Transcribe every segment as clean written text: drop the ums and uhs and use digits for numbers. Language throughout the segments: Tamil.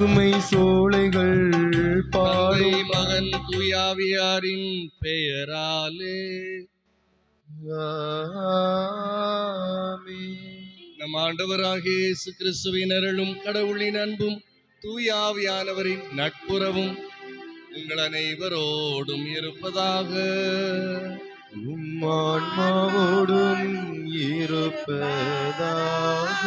உமை சோலைகள் பாடை மகன் தூயாவியாரின் பெயராலே நம் ஆண்டவராகிய இயேசு கிறிஸ்துவின் அருளும் கடவுளின் அன்பும் தூயாவியானவரின் நட்புறவும் உங்கள் அனைவரோடும் இருப்பதாக. ஆன்மாவோடும் இருப்பதாக.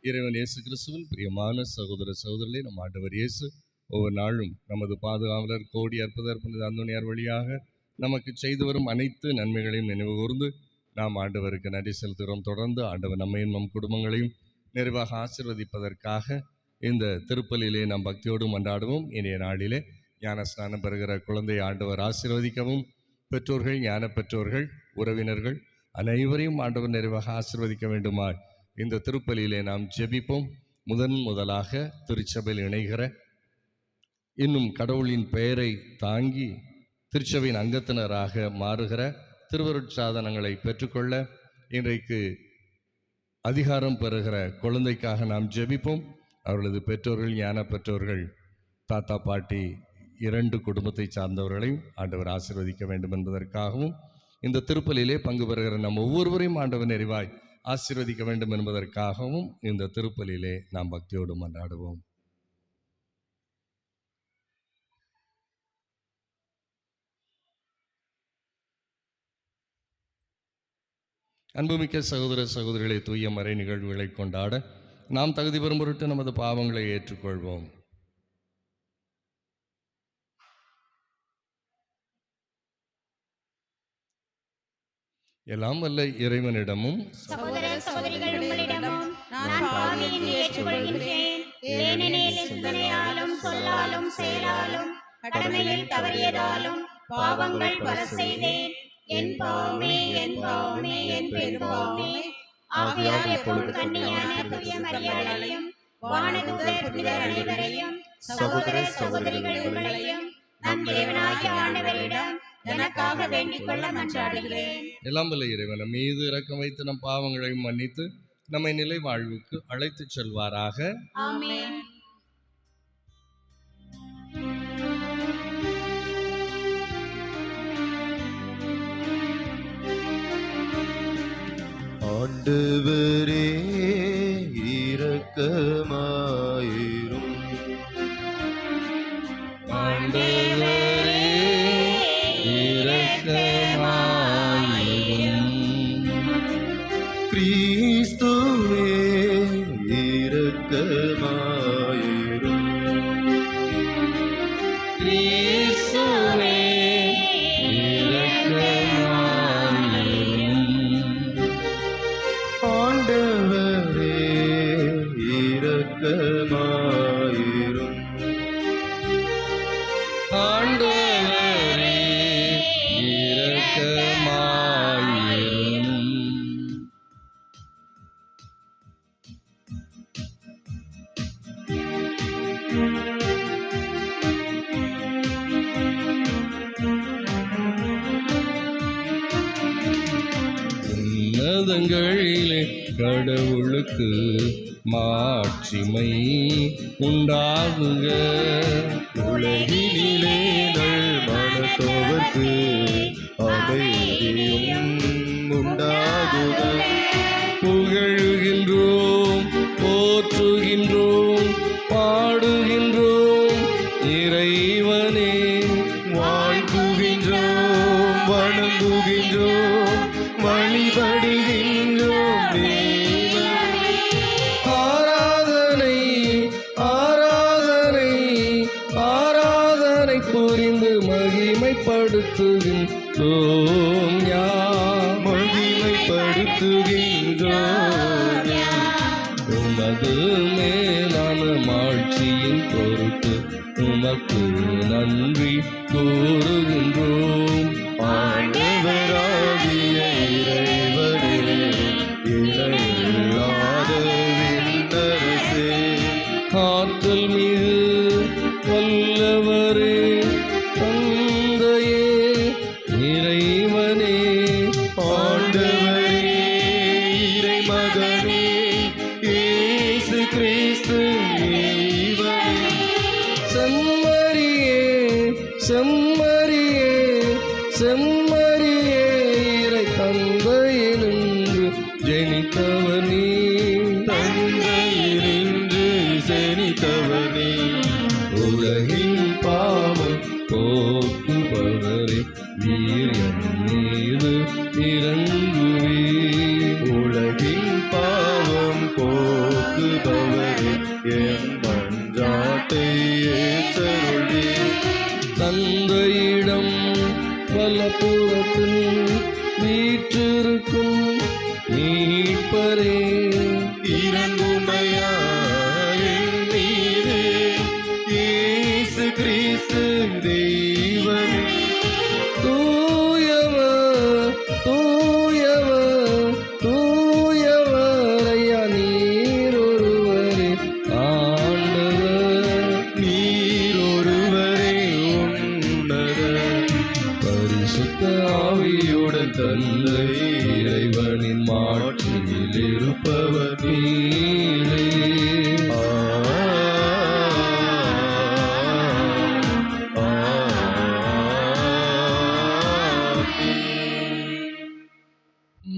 இறைவன் இயேசு கிறிஸ்துவின் பிரியமான சகோதர சகோதரர்களே, நம் ஆண்டவர் இயேசு ஒவ்வொரு நாளும் நமது பாதுகாவலர் கோடி அற்புதர் புனித அந்தோனியார் வழியாக நமக்கு செய்து வரும் அனைத்து நன்மைகளையும் நினைவு கூர்ந்து நாம் ஆண்டவருக்கு நன்றி செலுத்துகிறோம். தொடர்ந்து ஆண்டவர் நம்மையும் நம் குடும்பங்களையும் நிறைவாக ஆசீர்வதிப்பதற்காக இந்த திருப்பலியிலே நாம் பக்தியோடு மன்றாடுவோம். இன்றைய நாளிலே ஞான ஸ்நானம் பெறுகிற குழந்தை ஆண்டவர் ஆசீர்வதிக்கவும், பெற்றோர்கள், ஞான பெற்றோர்கள், உறவினர்கள் அனைவரையும் ஆண்டவர் நிறைவாக ஆசீர்வதிக்க வேண்டுமா இந்த திருப்பலியிலே நாம் ஜெபிப்போம். முதலாக திருச்சபையில் இணைகிற இன்னும் கடவுளின் பெயரை தாங்கி திருச்சபையின் அங்கத்தினராக மாறுகிற திருவருட்சாதனங்களை பெற்றுக்கொள்ள இன்றைக்கு அதிகாரம் பெறுகிற குழந்தைக்காக நாம் ஜெபிப்போம். அவர்களது பெற்றோர்கள், ஞான பெற்றோர்கள், தாத்தா பாட்டி 2 குடும்பத்தை சார்ந்தவர்களையும் ஆண்டவர் ஆசீர்வதிக்க வேண்டும் என்பதற்காகவும் இந்த திருப்பலியிலே பங்கு பெறுகிற நம் ஒவ்வொருவரையும் ஆண்டவர் நிறைவாய் ஆசீர்வதிக்க வேண்டும் என்பதற்காகவும் இந்த திருப்பலியிலே நாம் பக்தியோடு மன்றாடுவோம். அன்புமிக்க சகோதர சகோதரிகளை, தூய மறை நிகழ்வுகளை கொண்டாட நாம் தகுதி பெறும் பொருட்டு நமது பாவங்களை ஏற்றுக்கொள்வோம். எல்லாம் வல்ல இறைவனிடமும் சகோதர சகோதரிகளிடமும் நான் பாவியை ஏற்றுக்கொள்கிறேன். ஏனெனில் சிந்தனையாலும் சொல்லாலும் செயலாலும் கடமையில் தவறியதாலும் பாவங்கள் பல செய்தேன். என் பாவமே, என் பாவமே, என் பெரும்பாவமே. ஆகையால் எப்பொழுது கன்னியான தூய மரியாதையும் வானதூதர் புனிதர் அனைவரையும் சகோதர சகோதரிகளையும் நம் தேவனாகிய ஆண்டவரிடம் எனக்காக வேண்டிக் கொள்ள மன்றாடுகிறேன். எல்லாம் வல்ல இறைவன் நம் மீது இரக்கம் வைத்து நம் பாவங்களையும் மன்னித்து நம்மை நிலை வாழ்வுக்கு அழைத்து செல்வாராக. ஆமென். ஆண்டவரே இரக்கமாயிரும். ஆண்டவரே இரக்கமாயிரும். கிறிஸ்துவே இரக்கமாயிரும். கிறிஸ்துவே இரக்கமாயிரும். ஆண்டவரே இரக்கமாயிரும். ஆண்டவரே இரக்கமாயிரும். உன்னதங்களிலே கடவுளுக்கு மாட்சிமை உண்டாகுக. உலகினிலே மனத்தோவர்க்கு அமைதியும் உண்டாகுக. புகழுகின்றோம், போற்றுகின்றோம், பாடுகின்றோம் இறைவனே. வாழ்த்துகின்றோம், வணங்குகின்றோம், வழிபடுகின்றோம் தேவனே. ஆராதனை ஆராதனை ஆராதனை புரிந்து மகிமைப்படுத்துகின்றோம் யாம். மகிமைப்படுத்துகின்றோம் உமது மேலான மாட்சியின் பொருட்டு உமக்கு நன்றி கூறுகின்றோம். ஆண்டவராகிய இறைவனே, இணையில்லாத விண்ணரசே, ஆற்றல் மிகு வல்லவரே, தந்தையே, இறைவனே, ஆண்டவரே, இறைமகனே, இயேசு கிறிஸ்து செம்மறியே செம்மறியே இறை தந்தையினின்று ஜெனித்தவர் நீ தந்தையினின்று செனித்தவர் நீ உலகின் பாவம் போக்குபவரே நீர் என் மீது இறங்குவீர் உலகின் பாவம் போக்குபவரே என் மன்றாட்டை ஏற்றருள்வீர் தந்தையிடம் வலப்புறத்தில் வீற்றிருக்கும் மீட்பரே இறங்குமையா என் மீது இயேசு கிறிஸ்து தெய்வமே தூயவர் தூயவர் தூயவர் ஐயா நீர் ஒருவரே ஆண்டவர் நீர் ஒருவரே உன்னதர் பரிசுத்த ஆவியுடன் தந்தை இறைவனின் மாட்சியில் இருப்பவர் நீரே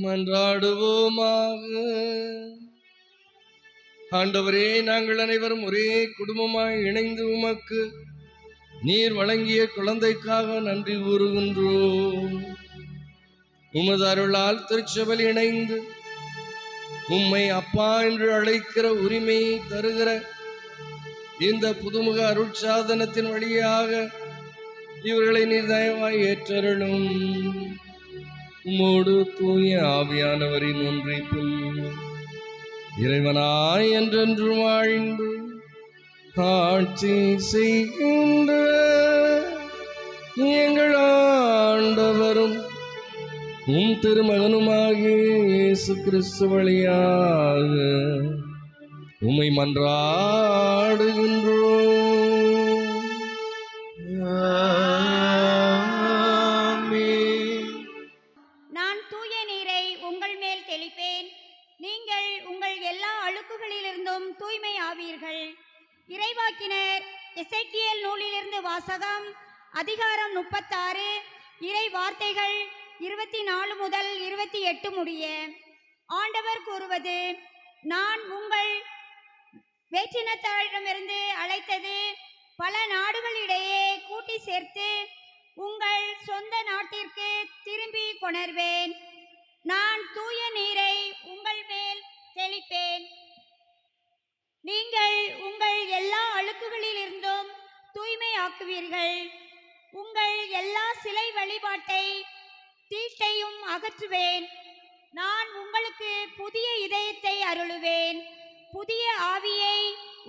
மன்றாடுவோமாக. ஆண்டவரே, நாங்கள் அனைவரும் ஒரே குடும்பமாய் இணைந்து உமக்கு நீர் வழங்கிய குழந்தைக்காக நன்றி கூறுகின்றோம். உமது அருளால் திருச்சபையில் இணைந்து உம்மை அப்பா என்று அழைக்கிற உரிமையை தருகிற இந்த புதுமுக அருட்சாதனத்தின் வழியாக இவர்களை நீர் தயவாய் ஏற்றருளும். உம்மோடு தூய ஆவியானவரின் ஒன்றிப்பில் இறைவனாய் என்றென்று வாழ்ந்து ஆட்சி செய்கின்ற எங்கள் ஆண்டவரும் உம் திருமகனுமாகிய இயேசு கிறிஸ்து வழியாக உம்மை மன்றாடுகின்றோம். நான் தூய நீரை உங்கள் மேல் தெளிப்பேன், நீங்கள் உங்கள் எல்லா அழுக்குகளிலிருந்தும் தூய்மை ஆவீர்கள். இறைவாக்கினர் எசேக்கியேல் நூலிலிருந்து வாசகம். அதிகாரம் 36, இறை வார்த்தைகள் 24 முதல் 28 முடிய. ஆண்டவர் கூறுவது: நான் உங்கள் வேற்றினத்தாரிடமிருந்து அழைத்தது பல நாடுகளிடையே கூட்டி சேர்த்து உங்கள் சொந்த நாட்டிற்கு திரும்பி கொணர்வேன். நான் தூய நீரை உங்கள் மேல் தெளிப்பேன், நீங்கள் உங்கள் எல்லா அழுக்குகளிலிருந்தும் தூய்மையாக்குவீர்கள். உங்கள் எல்லா சிலை வழிபாட்டை தீட்டையும் அகற்றுவேன். நான் உங்களுக்கு புதிய இதயத்தை அருளுவேன், புதிய ஆவியை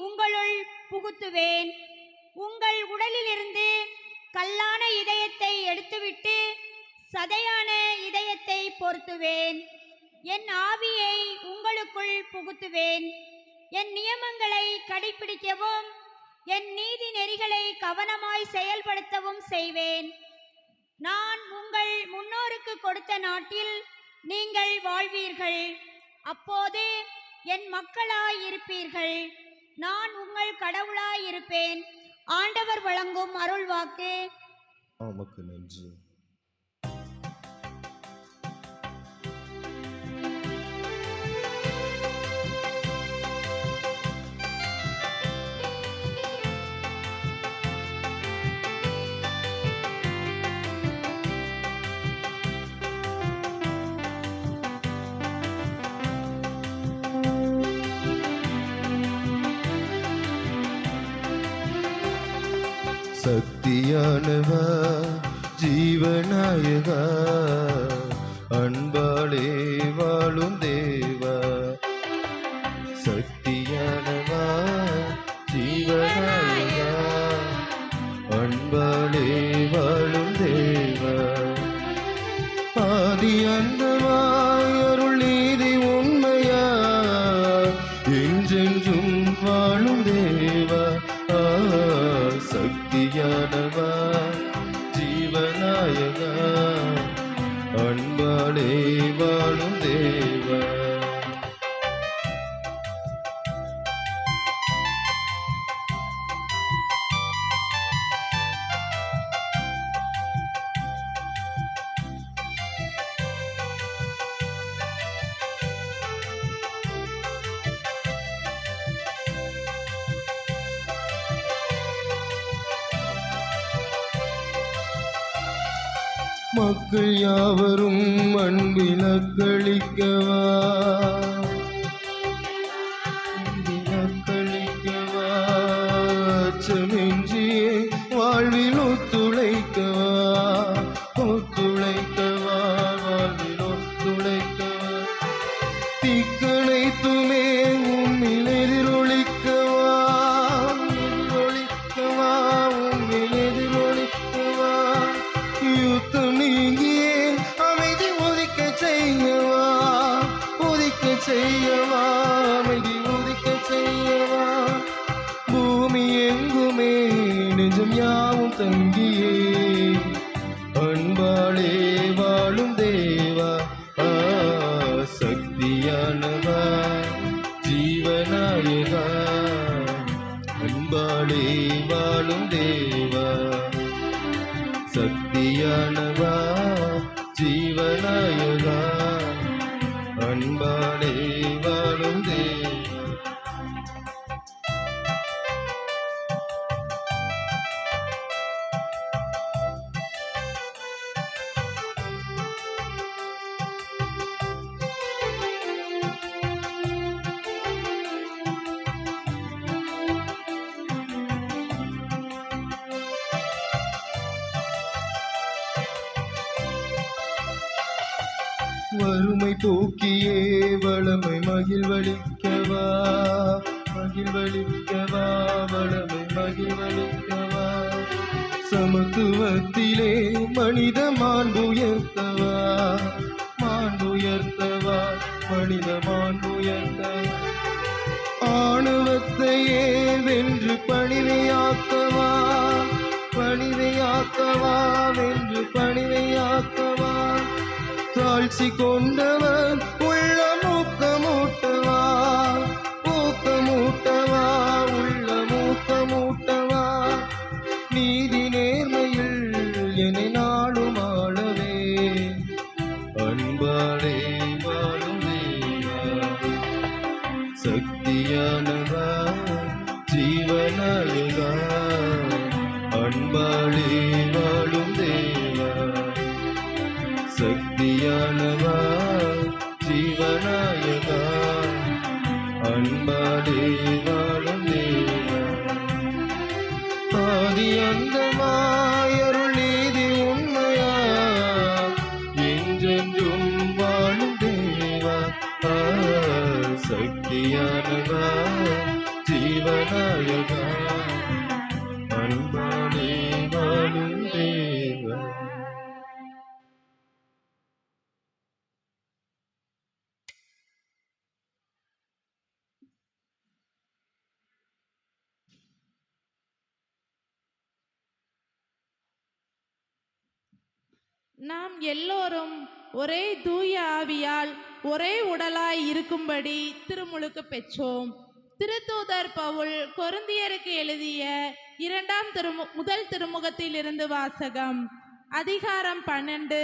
உங்களுள் புகுத்துவேன். உங்கள் உடலிலிருந்து கல்லான இதயத்தை எடுத்துவிட்டு சதையான இதயத்தை பொருத்துவேன். என் ஆவியை உங்களுக்குள் புகுத்துவேன். என் நியமங்களை கடைப்பிடிக்கவும் என் நீதி நெறிகளை கவனமாய் செயல்படுத்தவும் செய்வேன். நான் உங்கள் முன்னோருக்கு கொடுத்த நாட்டில் நீங்கள் வாழ்வீர்கள். அப்போது என் மக்களாய் இருப்பீர்கள். நான் உங்கள் கடவுளாய் இருப்பேன். ஆண்டவர் வழங்கும் அருள்வாக்கு. உமக்கு நன்றி. சக்தியானவா, ஜீவநாயகா, அன்பாலே வாழும் தேவா. சக்தியானவா, ஜீவநாயகா, அன்பாலே வாழும் தேவா. ஆதி அந்தமாய் அருள் நீதி உண்மையா என்றென்றும் வாழும் தேவா. சக்தியானவா, ஜீவநாயகா, அன்பாலே வாழும் தேவா. மக்கள் யாவரும் அன்பில் அக்களிக்கவா, அக்களிக்கவா, அச்சமின்றியே வாழ்வில் ஒத்துழைக்கவா, ஒத்துழைக்கவா, வாழ்வில் ஒத்துழைக்கவா, திக்கனைத்துமே உம்மில் எதிரொலிக்கவா, எதிரொலிக்கவா, உம்மில் எதிரொலிக்கவா, யுத்தம் நீங்கியே அமைதி உதிக்க செய்யவா, உதிக்க செய்யவா, அமைதி உதிக்க செய்யவா, பூமி எங்குமே நெஞ்சம் யாவும் தங்கியே அன்பாலே வாழும் தேவா, சக்தியானவா, ஜீவநாயகா, அன்பாலே வாழும் தேவா, சக்தியானவா, ஜீவநாயகா, அன்பாலே வாழும் தேவா. வறுமை போக்கியே வளமை மகிழ்வளிக்கவா, மகிழ்வளிக்கவா, வளமை மகிழ்வளிக்கவா, சமத்துவத்திலே மனித மாண்புயர்த்தவா, மாண்புயர்த்தவா, மனித மாண்புயர்த்தவா, ஆணவத்தையே வென்று பணிவையாக்கவா, பணிவையாக்கவா, வென்று பணிவையாக்கவா, தாழ்ச்சி கொண்டவர் உள்ள மூக்கமூட்டவா, ஊக்கமூட்டவா, உள்ள மூக்கமூட்டவா, நீதி நேர்மையில் என்னை நாளும் ஆளவே அன்பாலே வாழும் தேவா, சக்தியானவா, ஜீவநாயகா, அன்பாலே வாழும் தேவா, சக்தியானவா, ஜீவநாயகா, அன்பாலே வாழும் தேவா, ஆதி அந்தமாய் அருள் நீதி உண்மையா என்றென்றும் வாழும் தேவா, சக்தியானவா, ஜீவநாயகா, அன்பாலே வாழும் தேவா. நாம் எல்லோரும் ஒரே தூய ஆவியால் ஒரே உடலாய் இருக்கும்படி திருமுழுக்கு பெற்றோம். திருத்தூதர் பவுல் கொரிந்தியருக்கு எழுதிய முதல் திருமுகத்திலிருந்து வாசகம். அதிகாரம் 12,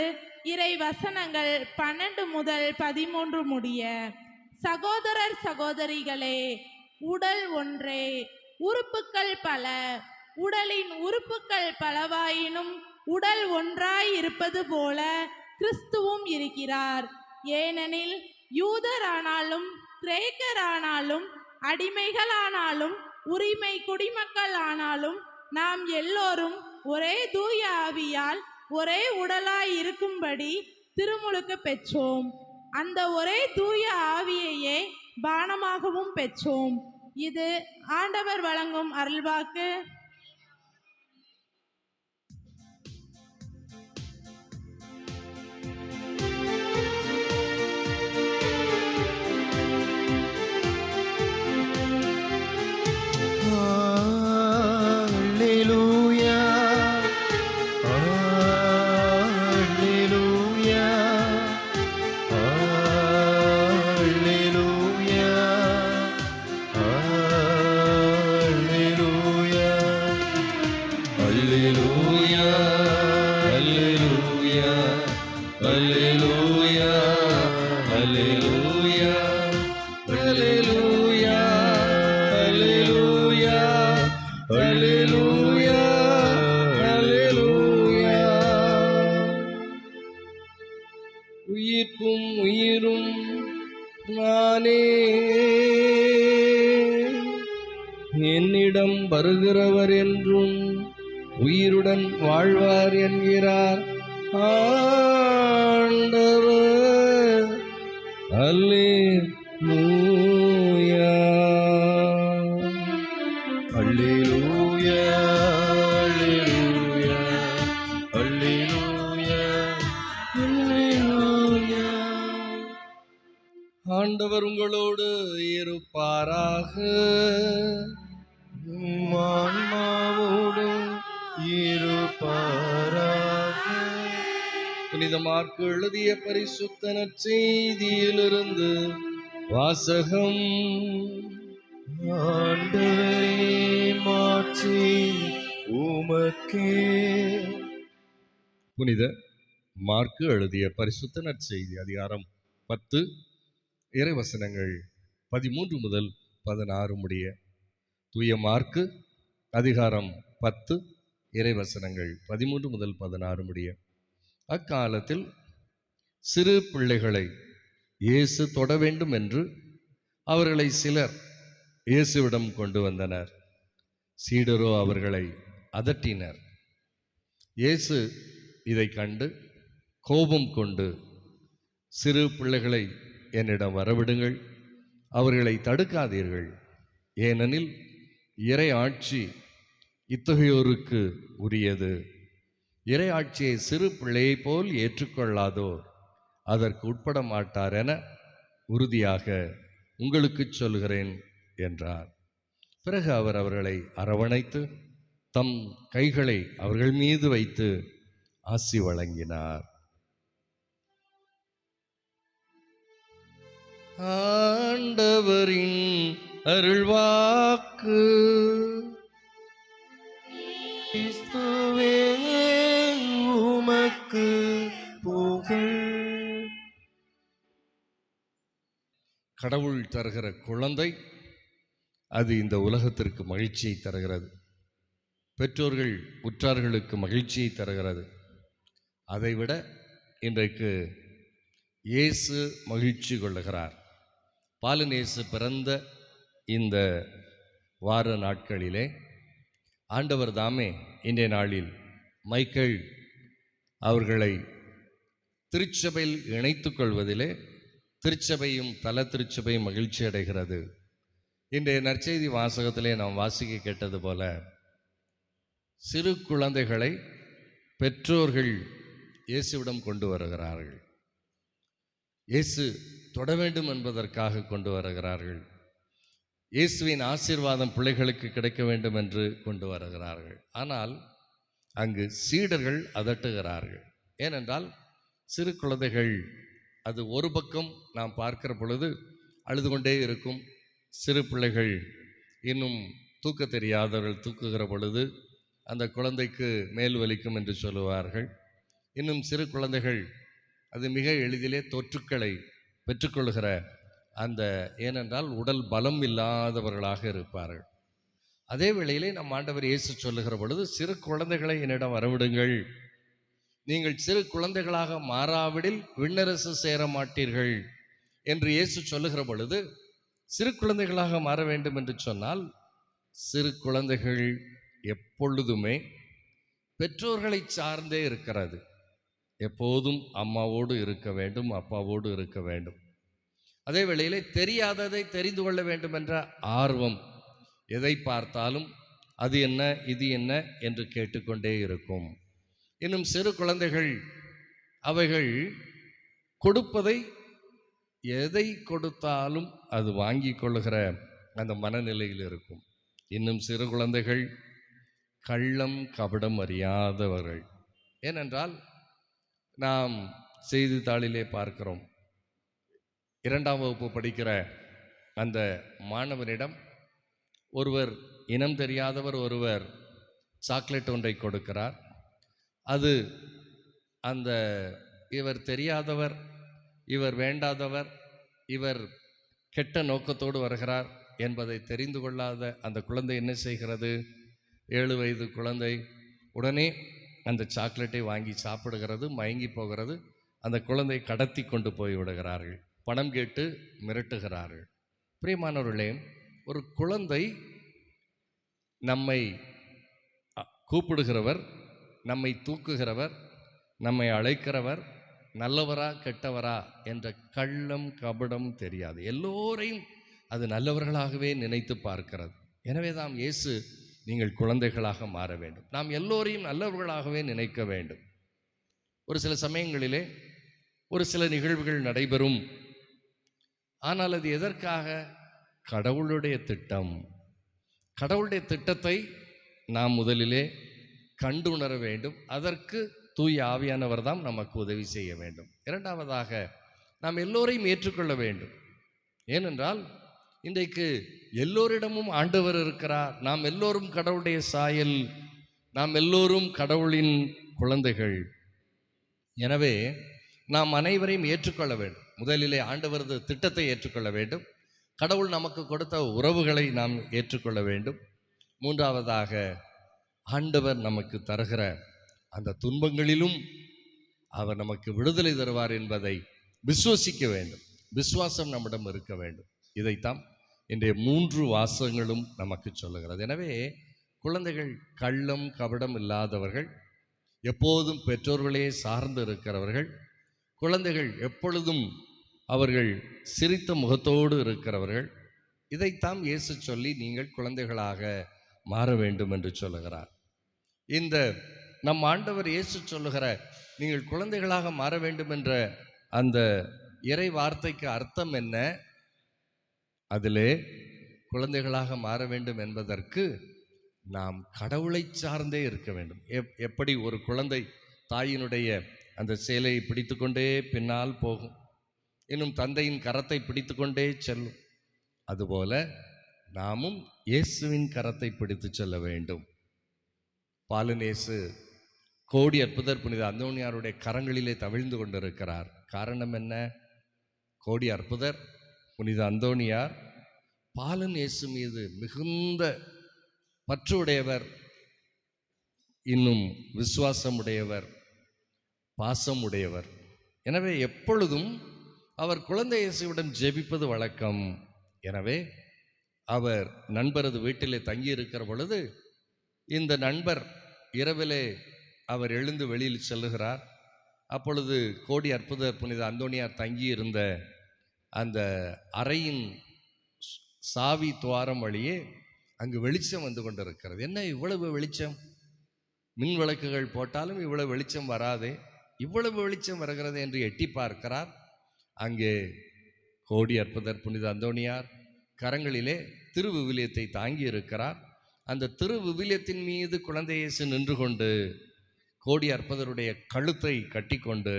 இறை வசனங்கள் 12 முதல் 13 முடிய. சகோதரர் சகோதரிகளே, உடல் ஒன்றே, உறுப்புக்கள் பல. உடலின் உறுப்புக்கள் பலவாயினும் உடல் ஒன்றாய் இருப்பது போல கிறிஸ்துவும் இருக்கிறார். ஏனெனில் யூதரானாலும் கிரேக்கரானாலும் அடிமைகளானாலும் உரிமை குடிமக்கள் ஆனாலும் நாம் எல்லோரும் ஒரே தூய ஆவியால் ஒரே உடலாய் இருக்கும்படி திருமுழுக்கு பெற்றோம். அந்த ஒரே தூய ஆவியையே பானமாகவும் பெற்றோம். இது ஆண்டவர் வழங்கும் அருள்வாக்கு. என்னிடம் வருகிறவர் என்றும் உயிருடன் வாழ்வார் என்கிறார் ஆண்டவர். அல்லேலூயா. அல்லேலூயா, அல்லேலூயா, அல்லேலூயா, அல்லேலூயா. ஆண்டவர் உங்களோடு இருப்பாராக. உம் ஆன்மாவோடும் இருப்பாராக. புனித மார்க்கு எழுதிய பரிசுத்த நற்செய்தியிலிருந்து வாசகம். ஆண்டவரே, மாட்சி உமக்கே. புனித மார்க்கு எழுதிய பரிசுத்த நற்செய்தி அதிகாரம் 10 இறைவசனங்கள் 13 முதல் 16 முடிய. தூய மார்க்கு அதிகாரம் 10 இறைவசனங்கள் 13 முதல் 16 முடிய. அக்காலத்தில் சிறு பிள்ளைகளை இயேசு தொட வேண்டும் என்று அவர்களை சிலர் இயேசுவிடம் கொண்டு வந்தனர். சீடரோ அவர்களை அதட்டினர். இயேசு இதை கண்டு கோபம் கொண்டு, சிறு பிள்ளைகளை என்னிடம் வரவிடுங்கள், அவர்களை தடுக்காதீர்கள், ஏனெனில் இறை ஆட்சி இத்தகையோருக்கு உரியது. இறை ஆட்சியை சிறு பிள்ளையைப் போல் ஏற்றுக்கொள்ளாதோர் அதற்கு உட்பட மாட்டார் என உறுதியாக உங்களுக்கு சொல்கிறேன் என்றார். பிறகு அவர் அவர்களை அரவணைத்து தம் கைகளை அவர்கள் மீது வைத்து ஆசி வழங்கினார். ஆண்டவரின் அருள்வாக்கு. கிறிஸ்துவே, உமக்கு புகழ். கடவுள் தருகிற குழந்தை அது இந்த உலகத்திற்கு மகிழ்ச்சியை தருகிறது. பெற்றோர்கள் உற்றார்களுக்கு மகிழ்ச்சியை தருகிறது. அதைவிட இன்றைக்கு இயேசு மகிழ்ச்சி கொள்ளுகிறார். பாலனேசு பிறந்த இந்த வார நாட்களிலே ஆண்டவர் தாமே இன்றைய நாளில் மைக்கேல் அவர்களை திருச்சபையில் இணைத்துக் கொள்வதிலே திருச்சபையும் தல திருச்சபையும் மகிழ்ச்சி அடைகிறது. இன்றைய நற்செய்தி வாசகத்திலே நாம் வாசிக்க கேட்டது போல சிறு குழந்தைகளை பெற்றோர்கள் இயேசுவிடம் கொண்டு வருகிறார்கள். இயேசு தொட வேண்டும் என்பதற்காக கொண்டு வருகிறார்கள். இயேசுவின் ஆசீர்வாதம் பிள்ளைகளுக்கு கிடைக்க வேண்டும் என்று கொண்டு வருகிறார்கள். ஆனால் அங்கு சீடர்கள் அதட்டுகிறார்கள். ஏனென்றால் சிறு குழந்தைகள் அது ஒரு பக்கம் நாம் பார்க்கிற பொழுது அழுது கொண்டே இருக்கும். சிறு பிள்ளைகள் இன்னும் தூக்க தெரியாதவர்கள் தூக்குகிற பொழுது அந்த குழந்தைக்கு மேல் வலிக்கும் என்று சொல்லுவார்கள். இன்னும் சிறு குழந்தைகள் அது மிக எளிதிலே தொற்றுக்களை பெற்றுக்கொள்கிற அந்த, ஏனென்றால் உடல் பலம் இல்லாதவர்களாக இருப்பார்கள். அதே வேளையிலே நம் ஆண்டவர் இயேசு சொல்லுகிற பொழுது சிறு குழந்தைகளை என்னிடம் வரவிடுங்கள், நீங்கள் சிறு குழந்தைகளாக மாறாவிடில் விண்ணரசு சேர மாட்டீர்கள் என்று இயேசு சொல்லுகிற பொழுது சிறு குழந்தைகளாக மாற வேண்டும் என்று சொன்னால் சிறு குழந்தைகள் எப்பொழுதுமே பெற்றோர்களை சார்ந்தே இருக்கிறது. எப்போதும் அம்மாவோடு இருக்க வேண்டும், அப்பாவோடு இருக்க வேண்டும். அதே வேளையிலே தெரியாததை தெரிந்து கொள்ள வேண்டும் என்ற ஆர்வம், எதை பார்த்தாலும் அது என்ன இது என்ன என்று கேட்டுக்கொண்டே இருக்கும். இன்னும் சிறு குழந்தைகள் அவைகள் கொடுப்பதை, எதை கொடுத்தாலும் அது வாங்கி கொள்ளுகிற அந்த மனநிலையில் இருக்கும். இன்னும் சிறு குழந்தைகள் கள்ளம் கபடம் அறியாதவர்கள். ஏனென்றால் நாம் செய்தித்தாளிலே பார்க்கிறோம், 2ஆம் வகுப்பு படிக்கிற அந்த மாணவனிடம் ஒருவர், இனம் தெரியாதவர் ஒருவர் சாக்லேட் ஒன்றை கொடுக்கிறார். அது அந்த இவர் தெரியாதவர், இவர் வேண்டாதவர், இவர் கெட்ட நோக்கத்தோடு வருகிறார் என்பதை தெரிந்து கொள்ளாத அந்த குழந்தை என்ன செய்கிறது? 7 வயது குழந்தை உடனே அந்த சாக்லேட்டை வாங்கி சாப்பிடுகிறது, மயங்கி போகிறது. அந்த குழந்தை கடத்தி கொண்டு போய் விடுகிறார்கள், பணம் கேட்டு மிரட்டுகிறார்கள். பிரியமானவர்களே, ஒரு குழந்தை நம்மை கூப்பிடுகிறவர், நம்மை தூக்குகிறவர், நம்மை அழைக்கிறவர் நல்லவரா கெட்டவரா என்ற கள்ளம் கபடம் தெரியாது. எல்லோரையும் அது நல்லவர்களாகவே நினைத்து பார்க்கிறது. எனவே தான் இயேசு நீங்கள் குழந்தைகளாக மாற வேண்டும், நாம் எல்லோரையும் நல்லவர்களாகவே நினைக்க வேண்டும். ஒரு சில சமயங்களிலே ஒரு சில நிகழ்வுகள் நடைபெறும். ஆனால் அது எதற்காக? கடவுளுடைய திட்டம். கடவுளுடைய திட்டத்தை நாம் முதலிலே கண்டுணர வேண்டும். அதற்கு தூய ஆவியானவர் தான் நமக்கு உதவி செய்ய வேண்டும். இரண்டாவதாக நாம் எல்லோரையும் ஏற்றுக்கொள்ள வேண்டும். ஏனென்றால் இன்றைக்கு எல்லோரிடமும் ஆண்டவர் இருக்கிறார். நாம் எல்லோரும் கடவுளுடைய சாயல், நாம் எல்லோரும் கடவுளின் குழந்தைகள். எனவே நாம் அனைவரையும் ஏற்றுக்கொள்ள வேண்டும். முதலிலே ஆண்டவரது திட்டத்தை ஏற்றுக்கொள்ள வேண்டும். கடவுள் நமக்கு கொடுத்த உறவுகளை நாம் ஏற்றுக்கொள்ள வேண்டும். மூன்றாவதாக ஆண்டவர் நமக்கு தருகிற அந்த துன்பங்களிலும் அவர் நமக்கு விடுதலை தருவார் என்பதை விசுவசிக்க வேண்டும். விசுவாசம் நம்மிடம் இருக்க வேண்டும். இதைத்தான் இன்றைய 3 வாசகங்களும் நமக்கு சொல்லுகிறது. எனவே குழந்தைகள் கள்ளம் கபடம் இல்லாதவர்கள், எப்போதும் பெற்றோர்களே சார்ந்து இருக்கிறவர்கள், குழந்தைகள் எப்பொழுதும் அவர்கள் சிரித்த முகத்தோடு இருக்கிறவர்கள். இதைத்தான் இயேசு சொல்லி நீங்கள் குழந்தைகளாக மாற வேண்டும் என்று சொல்லுகிறார். இந்த நம் ஆண்டவர் இயேசு சொல்லுகிற நீங்கள் குழந்தைகளாக மாற வேண்டும் என்ற அந்த இறை வார்த்தைக்கு அர்த்தம் என்ன? அதிலே குழந்தைகளாக மாற வேண்டும் என்பதற்கு நாம் கடவுளை சார்ந்தே இருக்க வேண்டும். எப்படி ஒரு குழந்தை தாயினுடைய அந்த சேலையை பிடித்து கொண்டே பின்னால் போகும், இன்னும் தந்தையின் கரத்தை பிடித்து கொண்டே செல்லும், அதுபோல நாமும் இயேசுவின் கரத்தை பிடித்து செல்ல வேண்டும். பாலனேசு கோடி அற்புதர் புனித அந்தோனியாருடைய கரங்களிலே தவிழ்ந்து கொண்டிருக்கிறார். காரணம் என்ன? கோடி அற்புதர் புனித அந்தோனியார் பாலனேசு மீது மிகுந்த பற்று உடையவர், இன்னும் விசுவாசம் உடையவர், பாசம் உடையவர். எனவே எப்பொழுதும் அவர் குழந்தை இயேசுவிடம் ஜெபிப்பது வழக்கம். எனவே அவர் நண்பரது வீட்டிலே தங்கியிருக்கிற பொழுது இந்த நண்பர் இரவிலே அவர் எழுந்து வெளியில் செல்லுகிறார். அப்பொழுது கோடி அற்புதர் புனித அந்தோனியார் தங்கியிருந்த அந்த அறையின் சாவி துவாரம் வழியே அங்கு வெளிச்சம் வந்து கொண்டிருக்கிறது. என்ன இவ்வளவு வெளிச்சம்? மின் விளக்குகள் போட்டாலும் இவ்வளவு வெளிச்சம் வராதே, இவ்வளவு வெளிச்சம் வருகிறது என்று எட்டி பார்க்கிறார். அங்கே கோடி அற்புதர் புனித அந்தோனியார் கரங்களிலே திருவிவிலியத்தை தாங்கி இருக்கிறார். அந்த திருவிவிலியத்தின் மீது குழந்தை இயேசு நின்று கொண்டு கோடி அற்புதருடைய கழுத்தை கட்டி கொண்டு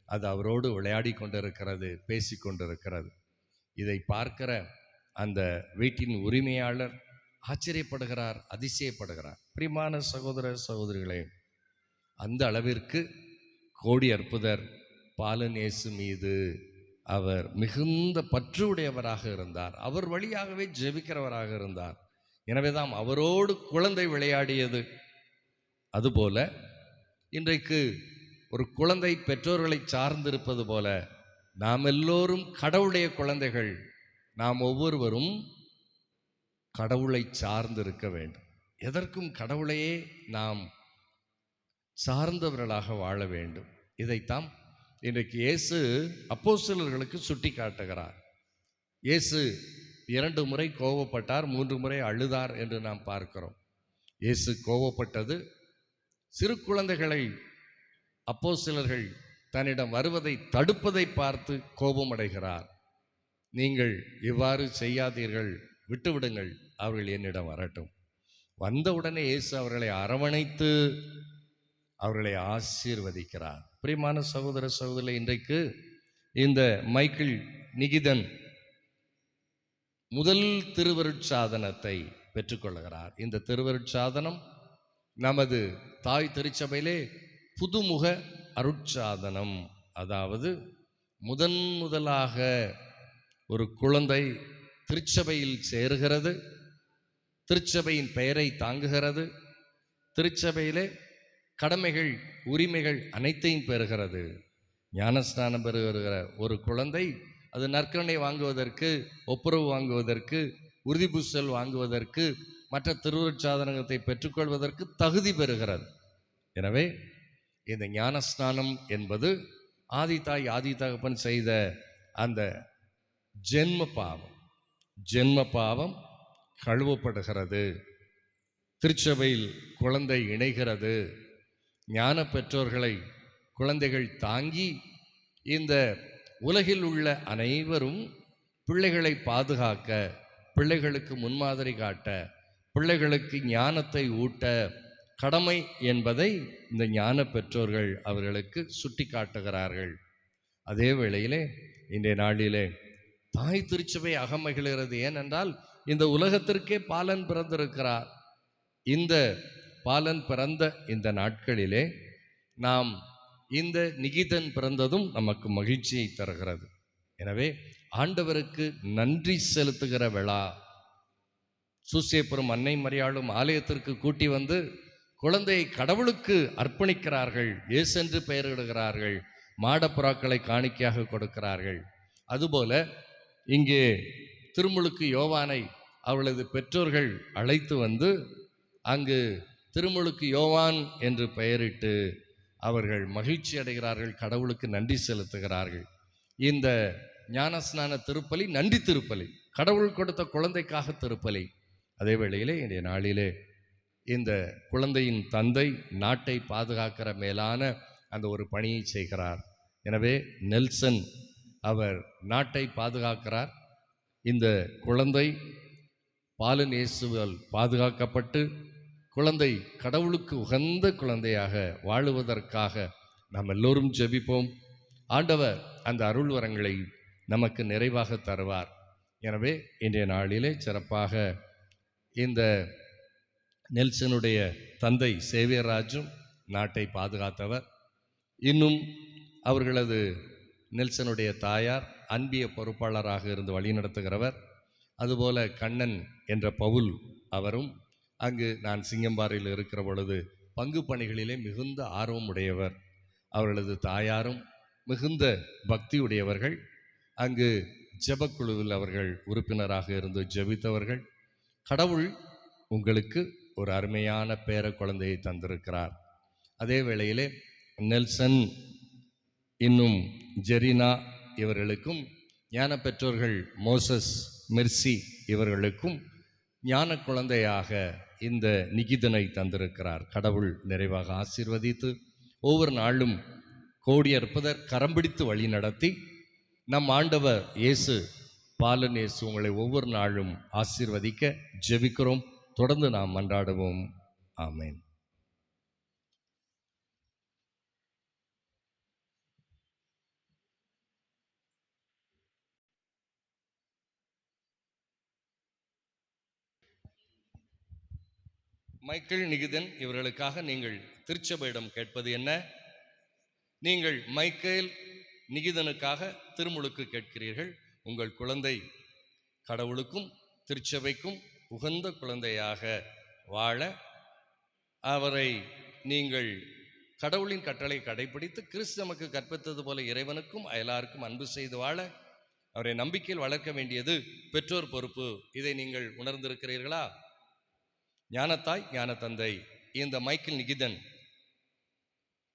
அது அவரோடு விளையாடி கொண்டிருக்கிறது, பேசி கொண்டிருக்கிறது. இதை பார்க்கிற அந்த வீட்டின் உரிமையாளர் ஆச்சரியப்படுகிறார், அதிசயப்படுகிறார். பிரியமான சகோதர சகோதரிகளே, அந்த அளவிற்கு கோடி அற்புதர் பாலனேசு மீது அவர் மிகுந்த பற்று உடையவராக இருந்தார். அவர் வழியாகவே ஜெபிக்கிறவராக இருந்தார். எனவேதான் அவரோடு குழந்தை விளையாடியது. அதுபோல இன்றைக்கு ஒரு குழந்தை பெற்றோர்களை சார்ந்திருப்பது போல நாம் எல்லோரும் கடவுளுடைய குழந்தைகள். நாம் ஒவ்வொருவரும் கடவுளை சார்ந்திருக்க வேண்டும். எதற்கும் கடவுளையே நாம் சார்ந்தவர்களாக வாழ வேண்டும். இதைத்தான் இன்றைக்கு இயேசு அப்போஸ்தலர்களுக்கு சுட்டி காட்டுகிறார். இயேசு 2 முறை கோபப்பட்டார், 3 முறை அழுதார் என்று நாம் பார்க்கிறோம். இயேசு கோபப்பட்டது சிறு குழந்தைகளை அப்போஸ்தலர்கள் தன்னிடம் வருவதை தடுப்பதை பார்த்து கோபமடைகிறார். நீங்கள் இவ்வாறு செய்யாதீர்கள், விட்டுவிடுங்கள், அவர்கள் என்னிடம் வரட்டும். வந்தவுடனே இயேசு அவர்களை அரவணைத்து அவர்களை ஆசீர்வதிக்கிறார். பிரியமான சகோதர சகோதரி, இன்றைக்கு இந்த மைக்கேல் நிகிதன் முதல் திருவருட்சாதனத்தை பெற்றுக்கொள்கிறார். இந்த திருவருட்சாதனம் நமது தாய் திருச்சபையிலே புதுமுக அருட்சாதனம். அதாவது முதலாக ஒரு குழந்தை திருச்சபையில் சேருகிறது, திருச்சபையின் பெயரை தாங்குகிறது, திருச்சபையிலே கடமைகள் உரிமைகள் அனைத்தையும் பெறுகிறது. ஞானஸ்நானம் பெறுகிற ஒரு குழந்தை அது நற்கருணை வாங்குவதற்கு, ஒப்புரவு வாங்குவதற்கு, உறுதிபூசல் வாங்குவதற்கு மற்ற திருவுருட்சாதனத்தை பெற்றுக்கொள்வதற்கு தகுதி பெறுகிறது. எனவே இந்த ஞானஸ்நானம் என்பது ஆதித்தாய் ஆதி தகப்பன் செய்த அந்த ஜென்ம பாவம் கழுவப்படுகிறது. திருச்சபையில் குழந்தை இணைகிறது. ஞான பெற்றோர்களை குழந்தைகள் தாங்கி இந்த உலகில் உள்ள அனைவரும் பிள்ளைகளை பாதுகாக்க, பிள்ளைகளுக்கு முன்மாதிரி காட்ட, பிள்ளைகளுக்கு ஞானத்தை ஊட்ட கடமை என்பதை இந்த ஞான பெற்றோர்கள் அவர்களுக்கு சுட்டி காட்டுகிறார்கள். அதே வேளையிலே இன்றைய நாளிலே தாய் திருச்சபை அகமகிழ்கிறது. ஏனென்றால் இந்த உலகத்திற்கே பாலன் பிறந்திருக்கிறார். இந்த பாலன் பிறந்த இந்த நாட்களிலே நாம் இந்த நிகிதன் பிறந்ததும் நமக்கு மகிழ்ச்சியை தருகிறது. எனவே ஆண்டவருக்கு நன்றி செலுத்துகிற விழா. சூசேப்பரும் அன்னை மரியாளும் ஆலயத்திற்கு கூட்டி வந்து குழந்தையை கடவுளுக்கு அர்ப்பணிக்கிறார்கள். இயேசென்று பெயரிடுகிறார்கள். மாடப்புறாக்களை காணிக்கையாக கொடுக்கிறார்கள். அதுபோல இங்கே திருமுழுக்கு யோவானை அவளது பெற்றோர்கள் அழைத்து வந்து அங்கு திருமுழுக்கு யோவான் என்று பெயரிட்டு அவர்கள் மகிழ்ச்சி அடைகிறார்கள், கடவுளுக்கு நன்றி செலுத்துகிறார்கள். இந்த ஞானஸ்நான திருப்பலி நன்றி திருப்பலி, கடவுள் கொடுத்த குழந்தைக்காக திருப்பலி. அதே வேளையிலே இன்றைய நாளிலே இந்த குழந்தையின் தந்தை நாட்டை பாதுகாக்கிற மேலான அந்த ஒரு பணியை செய்கிறார். எனவே நெல்சன் அவர் நாட்டை பாதுகாக்கிறார். இந்த குழந்தை பாலன் இயேசுவால் பாதுகாக்கப்பட்டு குழந்தை கடவுளுக்கு உகந்த குழந்தையாக வாழுவதற்காக நாம் எல்லோரும் ஜெபிப்போம். ஆண்டவர் அந்த அருள் வரங்களை நமக்கு நிறைவாக தருவார். எனவே இன்றைய நாளிலே சிறப்பாக இந்த நெல்சனுடைய தந்தை சேவியராஜும் நாட்டை பாதுகாத்தவர். இன்னும் அவர்களது நெல்சனுடைய தாயார் அன்பிய பொறுப்பாளராக இருந்து வழிநடத்துகிறவர். அதுபோல கண்ணன் என்ற பவுல் அவரும் அங்கு நான் சிங்கம்பாறையில் இருக்கிற பொழுது பங்கு பணிகளிலே மிகுந்த ஆர்வம் உடையவர். அவர்களது தாயாரும் மிகுந்த பக்தியுடையவர்கள். அங்கு ஜெபக்குழுவில் அவர்கள் உறுப்பினராக இருந்து ஜெபித்தவர்கள். கடவுள் உங்களுக்கு ஒரு அருமையான பேர குழந்தையை தந்திருக்கிறார். அதே வேளையிலே நெல்சன் இன்னும் ஜெரினா இவர்களுக்கும் ஞான பெற்றோர்கள் மோசஸ் மெர்சி இவர்களுக்கும் ஞான குழந்தையாக இந்த நிகிதனை தந்திருக்கிறார். கடவுள் நிறைவாக ஆசீர்வதித்து ஒவ்வொரு நாளும் கோடி அற்புதர் கரம் பிடித்து வழி நடத்தி நம் ஆண்டவர் இயேசு பாலன் இயேசு உங்களை ஒவ்வொரு நாளும் ஆசீர்வதிக்க ஜெபிக்கிறோம். தொடர்ந்து நாம் மன்றாடுவோம். ஆமென். மைக்கேல் நிகிதன் இவர்களுக்காக நீங்கள் திருச்சபையிடம் கேட்பது என்ன? நீங்கள் மைக்கேல் நிகிதனுக்காக திருமுழுக்கு கேட்கிறீர்கள். உங்கள் குழந்தை கடவுளுக்கும் திருச்சபைக்கும் உகந்த குழந்தையாக வாழ அவரை நீங்கள் கடவுளின் கட்டளை கடைபிடித்து கிறிஸ்து நமக்கு கற்பித்தது போல இறைவனுக்கும் அயலாருக்கும் அன்பு செய்து வாழ அவரை நம்பிக்கையில் வளர்க்க வேண்டியது பெற்றோர் பொறுப்பு. இதை நீங்கள் உணர்ந்திருக்கிறீர்களா? ஞானத்தாய் ஞான தந்தை இந்த மைக்கேல் நிகிதன்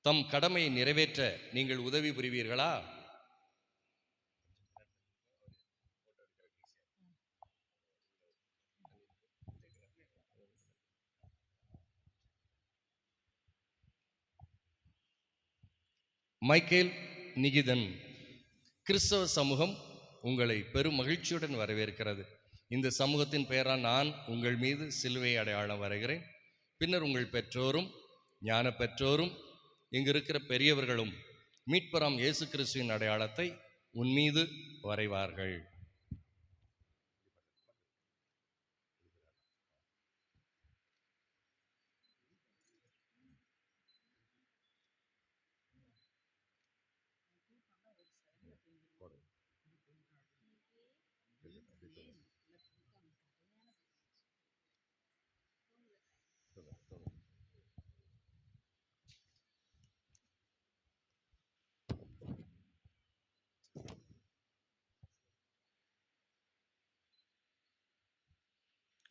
தம் கடமையை நிறைவேற்ற நீங்கள் உதவி புரிவீர்களா? மைக்கேல் நிகிதன், கிறிஸ்தவ சமூகம் உங்களை பெரும் மகிழ்ச்சியுடன் வரவேற்கிறது. இந்த சமூகத்தின் பெயரால் நான் உங்கள் மீது சிலுவை அடையாளம் வரைகிறேன். பின்னர் உங்கள் பெற்றோரும் ஞான பெற்றோரும் இங்கு இருக்கிற பெரியவர்களும் மீட்பராம் இயேசு கிறிஸ்துவின் அடையாளத்தை உன் மீது வரைவார்கள்.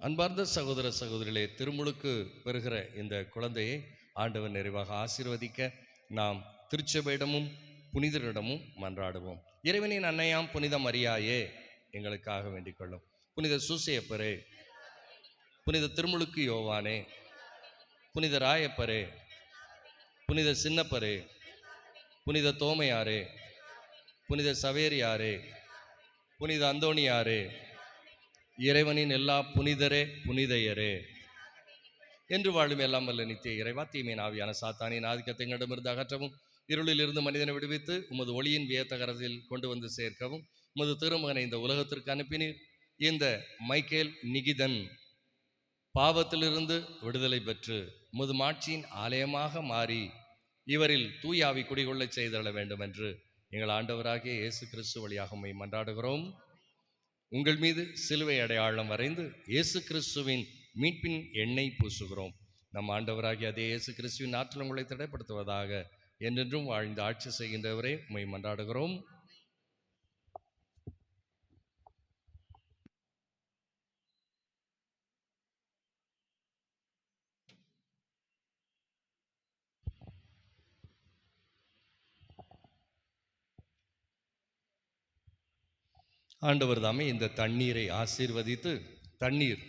அன்பார்ந்த சகோதர சகோதரிகளே, திருமுழுக்கு பெறுகிற இந்த குழந்தையை ஆண்டவர் நிறைவாக ஆசீர்வதிக்க நாம் திருச்சபையிடமும் புனிதரிடமும் மன்றாடுவோம். இறைவனின் அன்னையாம் புனித மரியாயே எங்களுக்காக வேண்டிக் கொள்ளும். புனித சூசையப்பரே, புனித திருமுழுக்கு யோவானே, புனித ராயப்பரே, புனித சின்னப்பரே, புனித தோமையாரே, புனித சவேரியாரே, புனித அந்தோணியாரே, இறைவனின் எல்லா புனிதரே புனிதையரே, என்று வாழும் எல்லாம் வல்ல நித்திய இறைவா, தீமையின் ஆவியான சாத்தானின் ஆதிக்கத்தை எங்களிடமிருந்து அகற்றவும், இருளில் இருந்து மனிதனை விடுவித்து உமது ஒளியின் வியத்தகரத்தில் கொண்டு வந்து சேர்க்கவும் உமது திருமகனை இந்த உலகத்திற்கு அனுப்பினீர். இந்த மைக்கேல் நிகிதன் பாவத்திலிருந்து விடுதலை பெற்று உமது மாட்சியின் ஆலயமாக மாறி இவரில் தூயாவி குடிகொள்ளச் செய்தள வேண்டும் என்று எங்கள் ஆண்டவராகிய இயேசு கிறிஸ்து வழியாக உம்மை மன்றாடுகிறோம். உங்கள் மீது சிலுவை அடையாளம் வரைந்து இயேசு கிறிஸ்துவின் மீட்பின் எண்ணெய் பூசுகிறோம். நம் ஆண்டவராகிய அதே இயேசு கிறிஸ்துவின் ஆற்றல் உங்களை திடப்படுத்துவதாக என்றென்றும் வாழ்ந்து ஆட்சி செய்கின்றவரே உம்மை மன்றாடுகிறோம். ஆண்டவர் தாமே இந்த தண்ணீரை ஆசீர்வதித்து, தண்ணீர்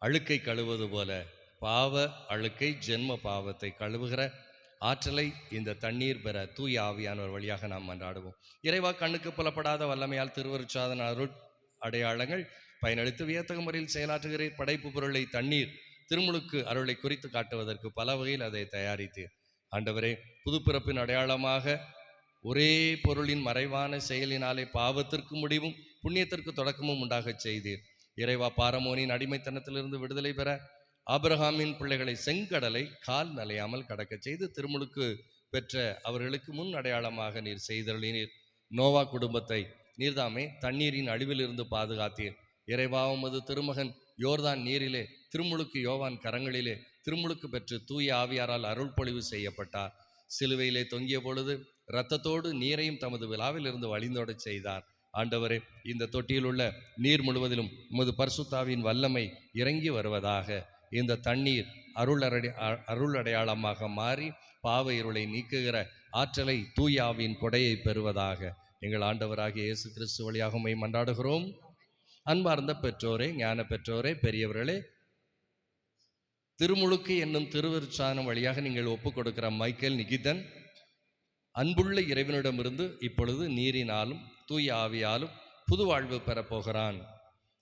அழுக்கை கழுவது போல பாவ அழுக்கை ஜென்ம பாவத்தை கழுவுகிற ஆற்றலை இந்த தண்ணீர் பெற தூய ஆவியானவர் வழியாக நாம் மன்றாடுவோம். இறைவா, கண்ணுக்கு புலப்படாத வல்லமையால் திருவருட்சாதன அருள் அடையாளங்கள் பயனளித்து வியத்தக முறையில் செயலாற்றுகிறீர். படைப்பு பொருளை தண்ணீர் திருமுழுக்கு அருளை குறித்து காட்டுவதற்கு பல வகையில் அதை தயாரித்தீர். ஆண்டவரே, புதுப்பிறப்பின் அடையாளமாக ஒரே பொருளின் மறைவான செயலினாலே பாவத்திற்கு முடிவும் புண்ணியத்திற்கு தொடக்கமும் உண்டாகச் செய்தீர். இறைவா, பாரமோனின் அடிமைத்தனத்திலிருந்து விடுதலை பெற ஆபிரகாமின் பிள்ளைகளை செங்கடலை கால் நலையாமல் கடக்கச் செய்து திருமுழுக்கு பெற்ற அவர்களுக்கு முன் அடையாளமாக நீர் செய்தருளினீர். நோவா குடும்பத்தை நீர்தாமே தண்ணீரின் அழிவிலிருந்து பாதுகாத்தீர். இறைவா, உமது திருமகன் யோர்தான் நீரிலே திருமுழுக்கு யோவான் கரங்களிலே திருமுழுக்கு பெற்று தூய ஆவியாரால் அருள் பொழிவு செய்யப்பட்டார். சிலுவையிலே தொங்கிய பொழுது இரத்தத்தோடு நீரையும் தமது விழாவில் இருந்து வழிந்தோடச் செய்தார். ஆண்டவரே, இந்த தொட்டியில் உள்ள நீர் முழுவதிலும் உமது பரிசுத்தாவின் வல்லமை இறங்கி வருவதாக. இந்த தண்ணீர் அருள் அடையாளமாக மாறி பாவ இருளை நீக்குகிற ஆற்றலை தூயாவின் கொடையை பெறுவதாக எங்கள் ஆண்டவராகிய இயேசு கிறிஸ்து வழியாக உம்மை மன்றாடுகிறோம். அன்பார்ந்த பெற்றோரே, ஞான பெற்றோரே, பெரியவர்களே, திருமுழுக்கு என்னும் திருவருட்சாதனம் வழியாக நீங்கள் ஒப்புக் கொடுக்கிற மைக்கேல் நிகிதன் அன்புள்ள இறைவனிடமிருந்து இப்பொழுது நீரினாலும் தூய ஆவியாலும் புது வாழ்வு பெறப்போகிறான்.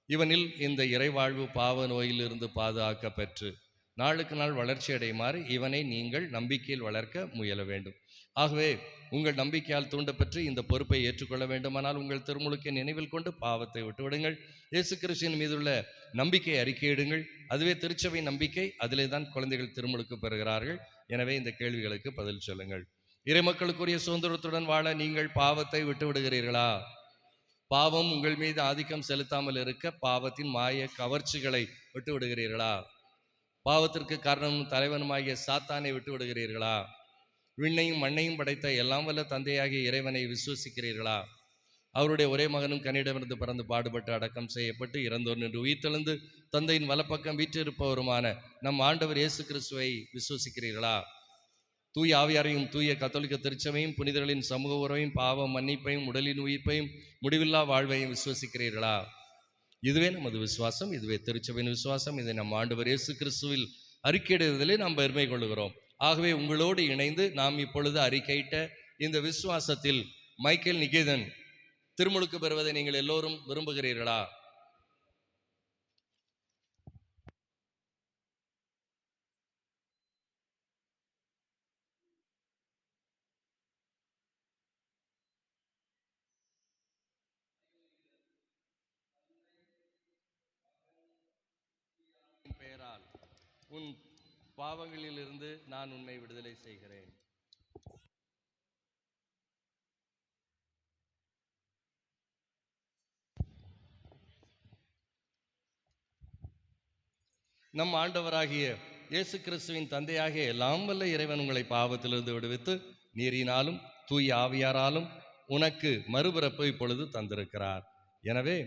இவனில் இந்த இறைவாழ்வு பாவ நோயிலிருந்து பாதுகாக்க பெற்று நாளுக்கு நாள் வளர்ச்சி அடையுமாறு இவனை நீங்கள் நம்பிக்கையில் வளர்க்க முயல வேண்டும். ஆகவே உங்கள் நம்பிக்கையால் தூண்டப்பெற்று இந்த பொறுப்பை ஏற்றுக்கொள்ள வேண்டுமானால் உங்கள் திருமுழுக்கை நினைவில் கொண்டு பாவத்தை விட்டுவிடுங்கள். இயேசு கிறிஸ்துவின் மீதுள்ள நம்பிக்கை அறிக்கையிடுங்கள். அதுவே திருச்சபை நம்பிக்கை. அதிலே தான் குழந்தைகள் திருமுழுக்கு பெறுகிறார்கள். எனவே இந்த கேள்விகளுக்கு பதில் சொல்லுங்கள். இறைமக்களுக்குரிய சுதந்திரத்துடன் வாழ நீங்கள் பாவத்தை விட்டு விடுகிறீர்களா? பாவம் உங்கள் மீது ஆதிக்கம் செலுத்தாமல் இருக்க பாவத்தின் மாய கவர்ச்சிகளை விட்டு விடுகிறீர்களா? பாவத்திற்கு காரணமும் தலைவனுமாகிய சாத்தானை விட்டு விடுகிறீர்களா? விண்ணையும் மண்ணையும் படைத்த எல்லாம் வல்ல தந்தையாகிய இறைவனை விசுவசிக்கிறீர்களா? அவருடைய ஒரே மகனும் கன்னியிடமிருந்து பிறந்து பாடுபட்டு அடக்கம் செய்யப்பட்டு இறந்தோர் நின்று உயிர்த்தெழுந்து தந்தையின் வலப்பக்கம் வீற்றிருப்பவருமான நம் ஆண்டவர் இயேசு கிறிஸ்துவை விசுவசிக்கிறீர்களா? தூய ஆவியாரையும் தூய கத்தோலிக்க திருச்சபையும் புனிதர்களின் சமூக உறவையும் பாவ மன்னிப்பையும் உடலின் உயிர்ப்பையும் முடிவில்லா வாழ்வையும் விசுவசிக்கிறீர்களா? இதுவே நமது விசுவாசம், இதுவே திருச்சபையின் விசுவாசம். இதை நம் ஆண்டவர் இயேசு கிறிஸ்துவில் அறிக்கையிடுவதிலே நாம் பெருமை கொள்கிறோம். ஆகவே உங்களோடு இணைந்து நாம் இப்பொழுது அறிக்கையிட்ட இந்த விசுவாசத்தில் மைக்கேல் நிகேதன் திருமுழுக்கு பெறுவதை நீங்கள் எல்லோரும் விரும்புகிறீர்களா? பெயரால் உன் பாவங்களிலிருந்து நான் உன்னை விடுதலை செய்கிறேன். நம் ஆண்டவராகிய இயேசு கிறிஸ்துவின் தந்தையாகிய எல்லாம் வல்ல இறைவன் உங்களை பாவத்திலிருந்து விடுவித்து நீரினாலும் தூய ஆவியாராலும் உனக்கு மறுபிறப்பு இப்பொழுது தந்திருக்கிறார். எனவே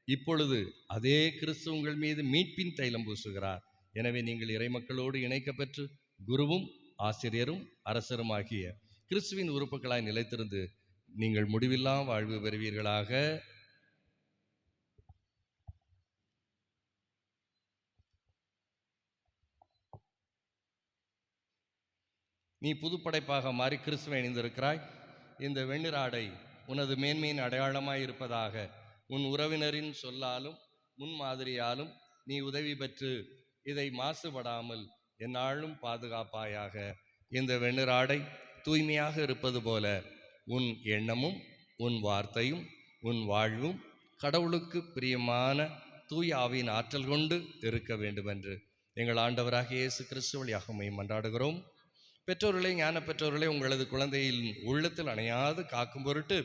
இப்பொழுது அதே கிறிஸ்து உங்கள் மீது மீட்பின் தைலம் பூசுகிறார். எனவே நீங்கள் இறைமக்களோடு இணைக்கப்பெற்று குருவும் ஆசிரியரும் அரசருமாகிய கிறிஸ்துவின் உறுப்புகளாய் நிலைத்திருந்து நீங்கள் முடிவில்லா வாழ்வு பெறுவீர்களாக. நீ புதுப்படைப்பாக மாறி கிறிஸ்துவை அணிந்திருக்கிறாய். இந்த வெண்ணிறாடை உனது மேன்மையின் அடையாளமாய் இருப்பதாக. உன் உறவினரின் சொல்லாலும் முன்மாதிரியாலும் நீ உதவி பெற்று இதை மாசுபடாமல் எந்நாளும் பாதுகாப்பாயாக. இந்த வெண்ணிறாடை தூய்மையாக இருப்பது போல உன் எண்ணமும் உன் வார்த்தையும் உன் வாழ்வும் கடவுளுக்கு பிரியமான தூய ஆவியின் ஆற்றல் கொண்டு இருக்க வேண்டுமென்று எங்கள் ஆண்டவராகிய இயேசு கிறிஸ்து வழியாக மன்றாடுகிறோம். பெற்றோர்களே, ஞான பெற்றோர்களே, உங்களது குழந்தையின் உள்ளத்தில் அணையாது காக்கும் பொருட்டு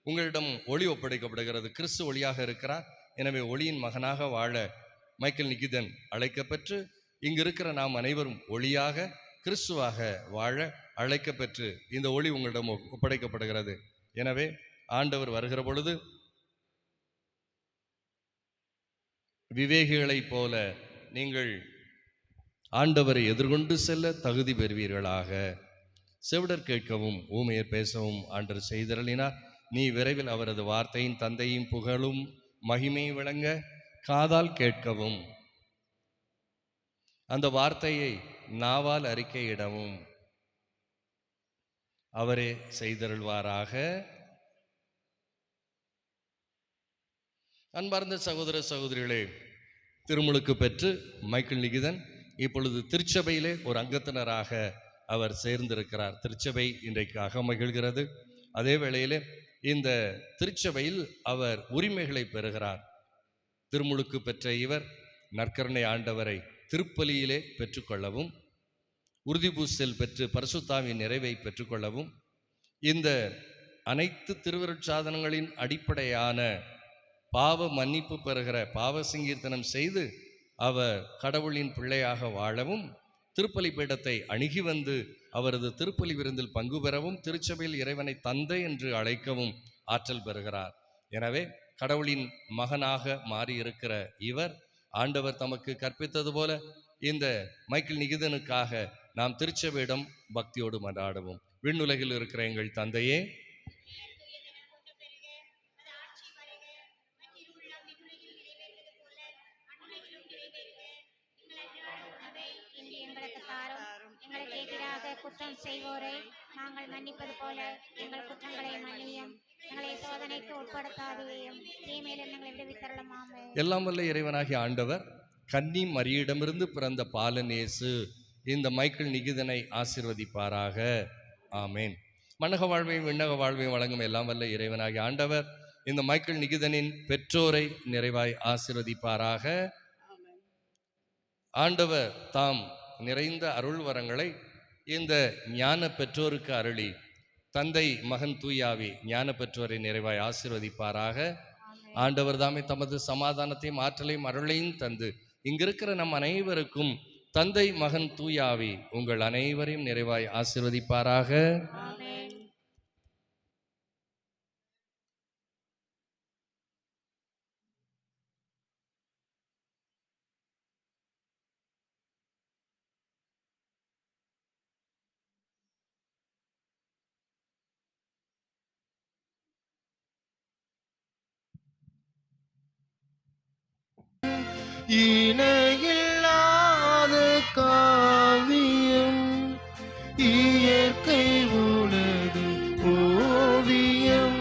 உங்களிடம் ஒளி ஒப்படைக்கப்படுகிறது. கிறிஸ்து ஒளியாக இருக்கிறார். எனவே ஒளியின் மகனாக வாழ மைக்கேல் நிகிதன் அழைக்கப்பெற்று இங்கு இருக்கிற நாம் அனைவரும் ஒளியாக கிறிஸ்துவாக வாழ அழைக்கப்பெற்று இந்த ஒளி உங்களிடம் ஒப்படைக்கப்படுகிறது. எனவே ஆண்டவர் வருகிற பொழுது விவேகிகளைப் போல நீங்கள் ஆண்டவரை எதிர்கொண்டு செல்ல தகுதி பெறுவீர்களாக. செவிடர் கேட்கவும் ஊமையர் பேசவும் ஆண்டவர் செய்தருளினார். நீ விரைவில் அவரது வார்த்தையின் தந்தையும் புகழும் மகிமை விளங்க காதால் கேட்கவும் அந்த வார்த்தையை நாவால் அறிக்கையிடவும் அவரே செய்தருள்வாராக. அன்பார்ந்த சகோதர சகோதரிகளே, திருமுழுக்கு பெற்று மைக்கேல் நிகிதன் இப்பொழுது திருச்சபையிலே ஒரு அங்கத்தினராக அவர் சேர்ந்திருக்கிறார். திருச்சபை இன்றைக்கு அகமகிழ்கிறது. அதே வேளையிலே இந்த திருச்சபையில் அவர் உரிமைகளை பெறுகிறார். திருமுழுக்கு பெற்ற இவர் நற்கருணை ஆண்டவரை திருப்பலியிலே பெற்றுக்கொள்ளவும், உறுதிபூசல் பெற்று பரிசுத்தாவின் நிறைவை பெற்றுக்கொள்ளவும், இந்த அனைத்து திருவருட்சாதனங்களின் அடிப்படையான பாவ மன்னிப்பு பெறுகிற பாவ சங்கீர்த்தனம் செய்து அவர் கடவுளின் பிள்ளையாக வாழவும், திருப்பலி பீடத்தை அணுகி வந்து அவரது திருப்பலி விருந்தில் பங்கு பெறவும், திருச்சபையில் இறைவனை தந்தை என்று அழைக்கவும் ஆற்றல் பெறுகிறார். எனவே கடவுளின் மகனாக மாறியிருக்கிற இவர் ஆண்டவர் தமக்கு கற்பித்தது போல இந்த மைக்கேல் நிகிதனுக்காக நாம் திருச்சபையிடம் பக்தியோடு மன்றாடுவோம். விண்ணுலகில் இருக்கிற எங்கள் தந்தையே, எங்களுக்கு எதிராக குற்றம் செய்வோரை நாங்கள் மன்னிப்பது போல எங்கள் குற்றங்களை மன்னியும், எங்களை சோதனைக்கு உட்படுத்தாதையும், தீமையிலிருந்து எங்களை விடுவித்தருளும். ஆமென். எல்லாம் வல்ல இறைவனாகிய ஆண்டவர் கன்னி மரியிடமிருந்து பிறந்த பாலன் இயேசு இந்த மைக்கேல் நிகிதனை ஆசீர்வதிப்பாராக. ஆமேன். மன்னக வாழ்வையும் விண்ணக வாழ்வையும் வழங்கும் எல்லாம் வல்ல இறைவனாகிய ஆண்டவர் இந்த மைக்கேல் நிகிதனின் பெற்றோரை நிறைவாய் ஆசீர்வதிப்பாராக. ஆண்டவர் தாம் நிறைந்த அருள் வரங்களை இந்த ஞான பெற்றோருக்கு அருளி தந்தை மகன் தூயாவி ஞான பெற்றோரை நிறைவாய் ஆசீர்வதிப்பாராக. ஆண்டவர் தாமே தமது சமாதானத்தையும் ஆற்றலையும் அருளையும் தந்து இங்கிருக்கிற நம் அனைவருக்கும் தந்தை மகன் தூயாவி உங்கள் அனைவரையும் நிறைவாய் ஆசீர்வதிப்பாராக. இணையில்லாத காவியம் இயற்கை உனது ஓவியம்.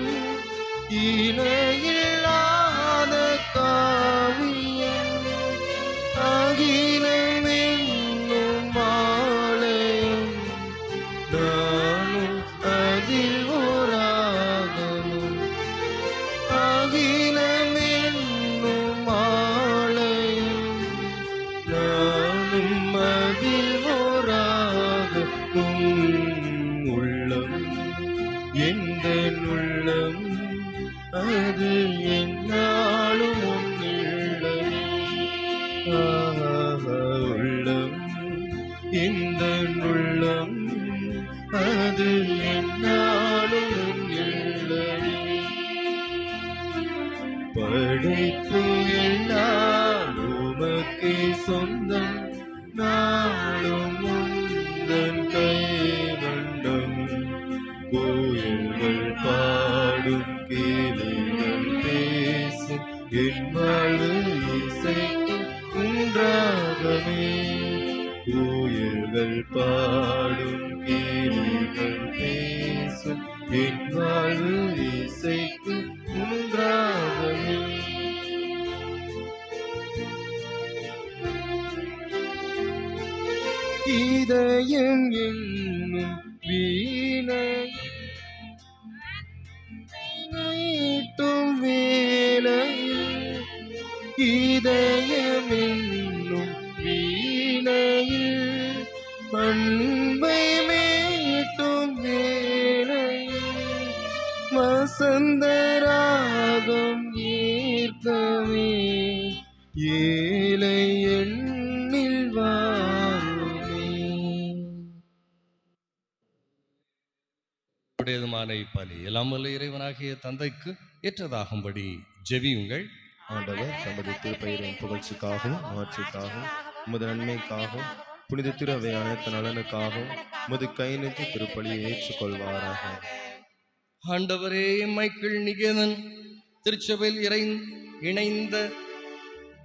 இணையில்லாத காவியம் அகிலம் என்னும் ஆலயம். நானும் அதில் ஓராகமும். அகிலம் என்னும் ஆலயம், நானும் அதில் ஓராகமும். உள்ளம் எந்த உள்ளம் அது என்னாலும் உன்னிடம். உள்ளம் எந்த உள்ளம் அது என்னாலும் உன்னிடம். படைப்பு கோயில்கள் பாடும் கீழ்கள் பேசும் என் வாழ்வு இசைக்கு உண்டாகவே. இதயம் என்னும் வீணை மீட்டும் வேளையில், இதயம் என்னும் வீணையில் அன்பை மீட்டும் வேளையில் வசந்தராகம் ஏற்கவே ஏழை எண்ணில் வாருமே. உடையதுமான இப்பலி எல்லாம் வல்ல இறைவனாகிய தந்தைக்கு ஏற்றதாகும்படி ஜெபியுங்கள். ஆண்டவர் தமது திருப்பெயரின் புகழ்ச்சிக்காகவும் மாற்றிக்காகவும் உமது நன்மைக்காகவும் புனித திருவை அனைத்து நலனுக்காகவும் உமது கை நிறுத்தி திருப்பலியை ஏற்றுக்கொள்வாராக. ஆண்டவரே, மைக்கேல் நிகேதன் திருச்சபையில் இணைந்த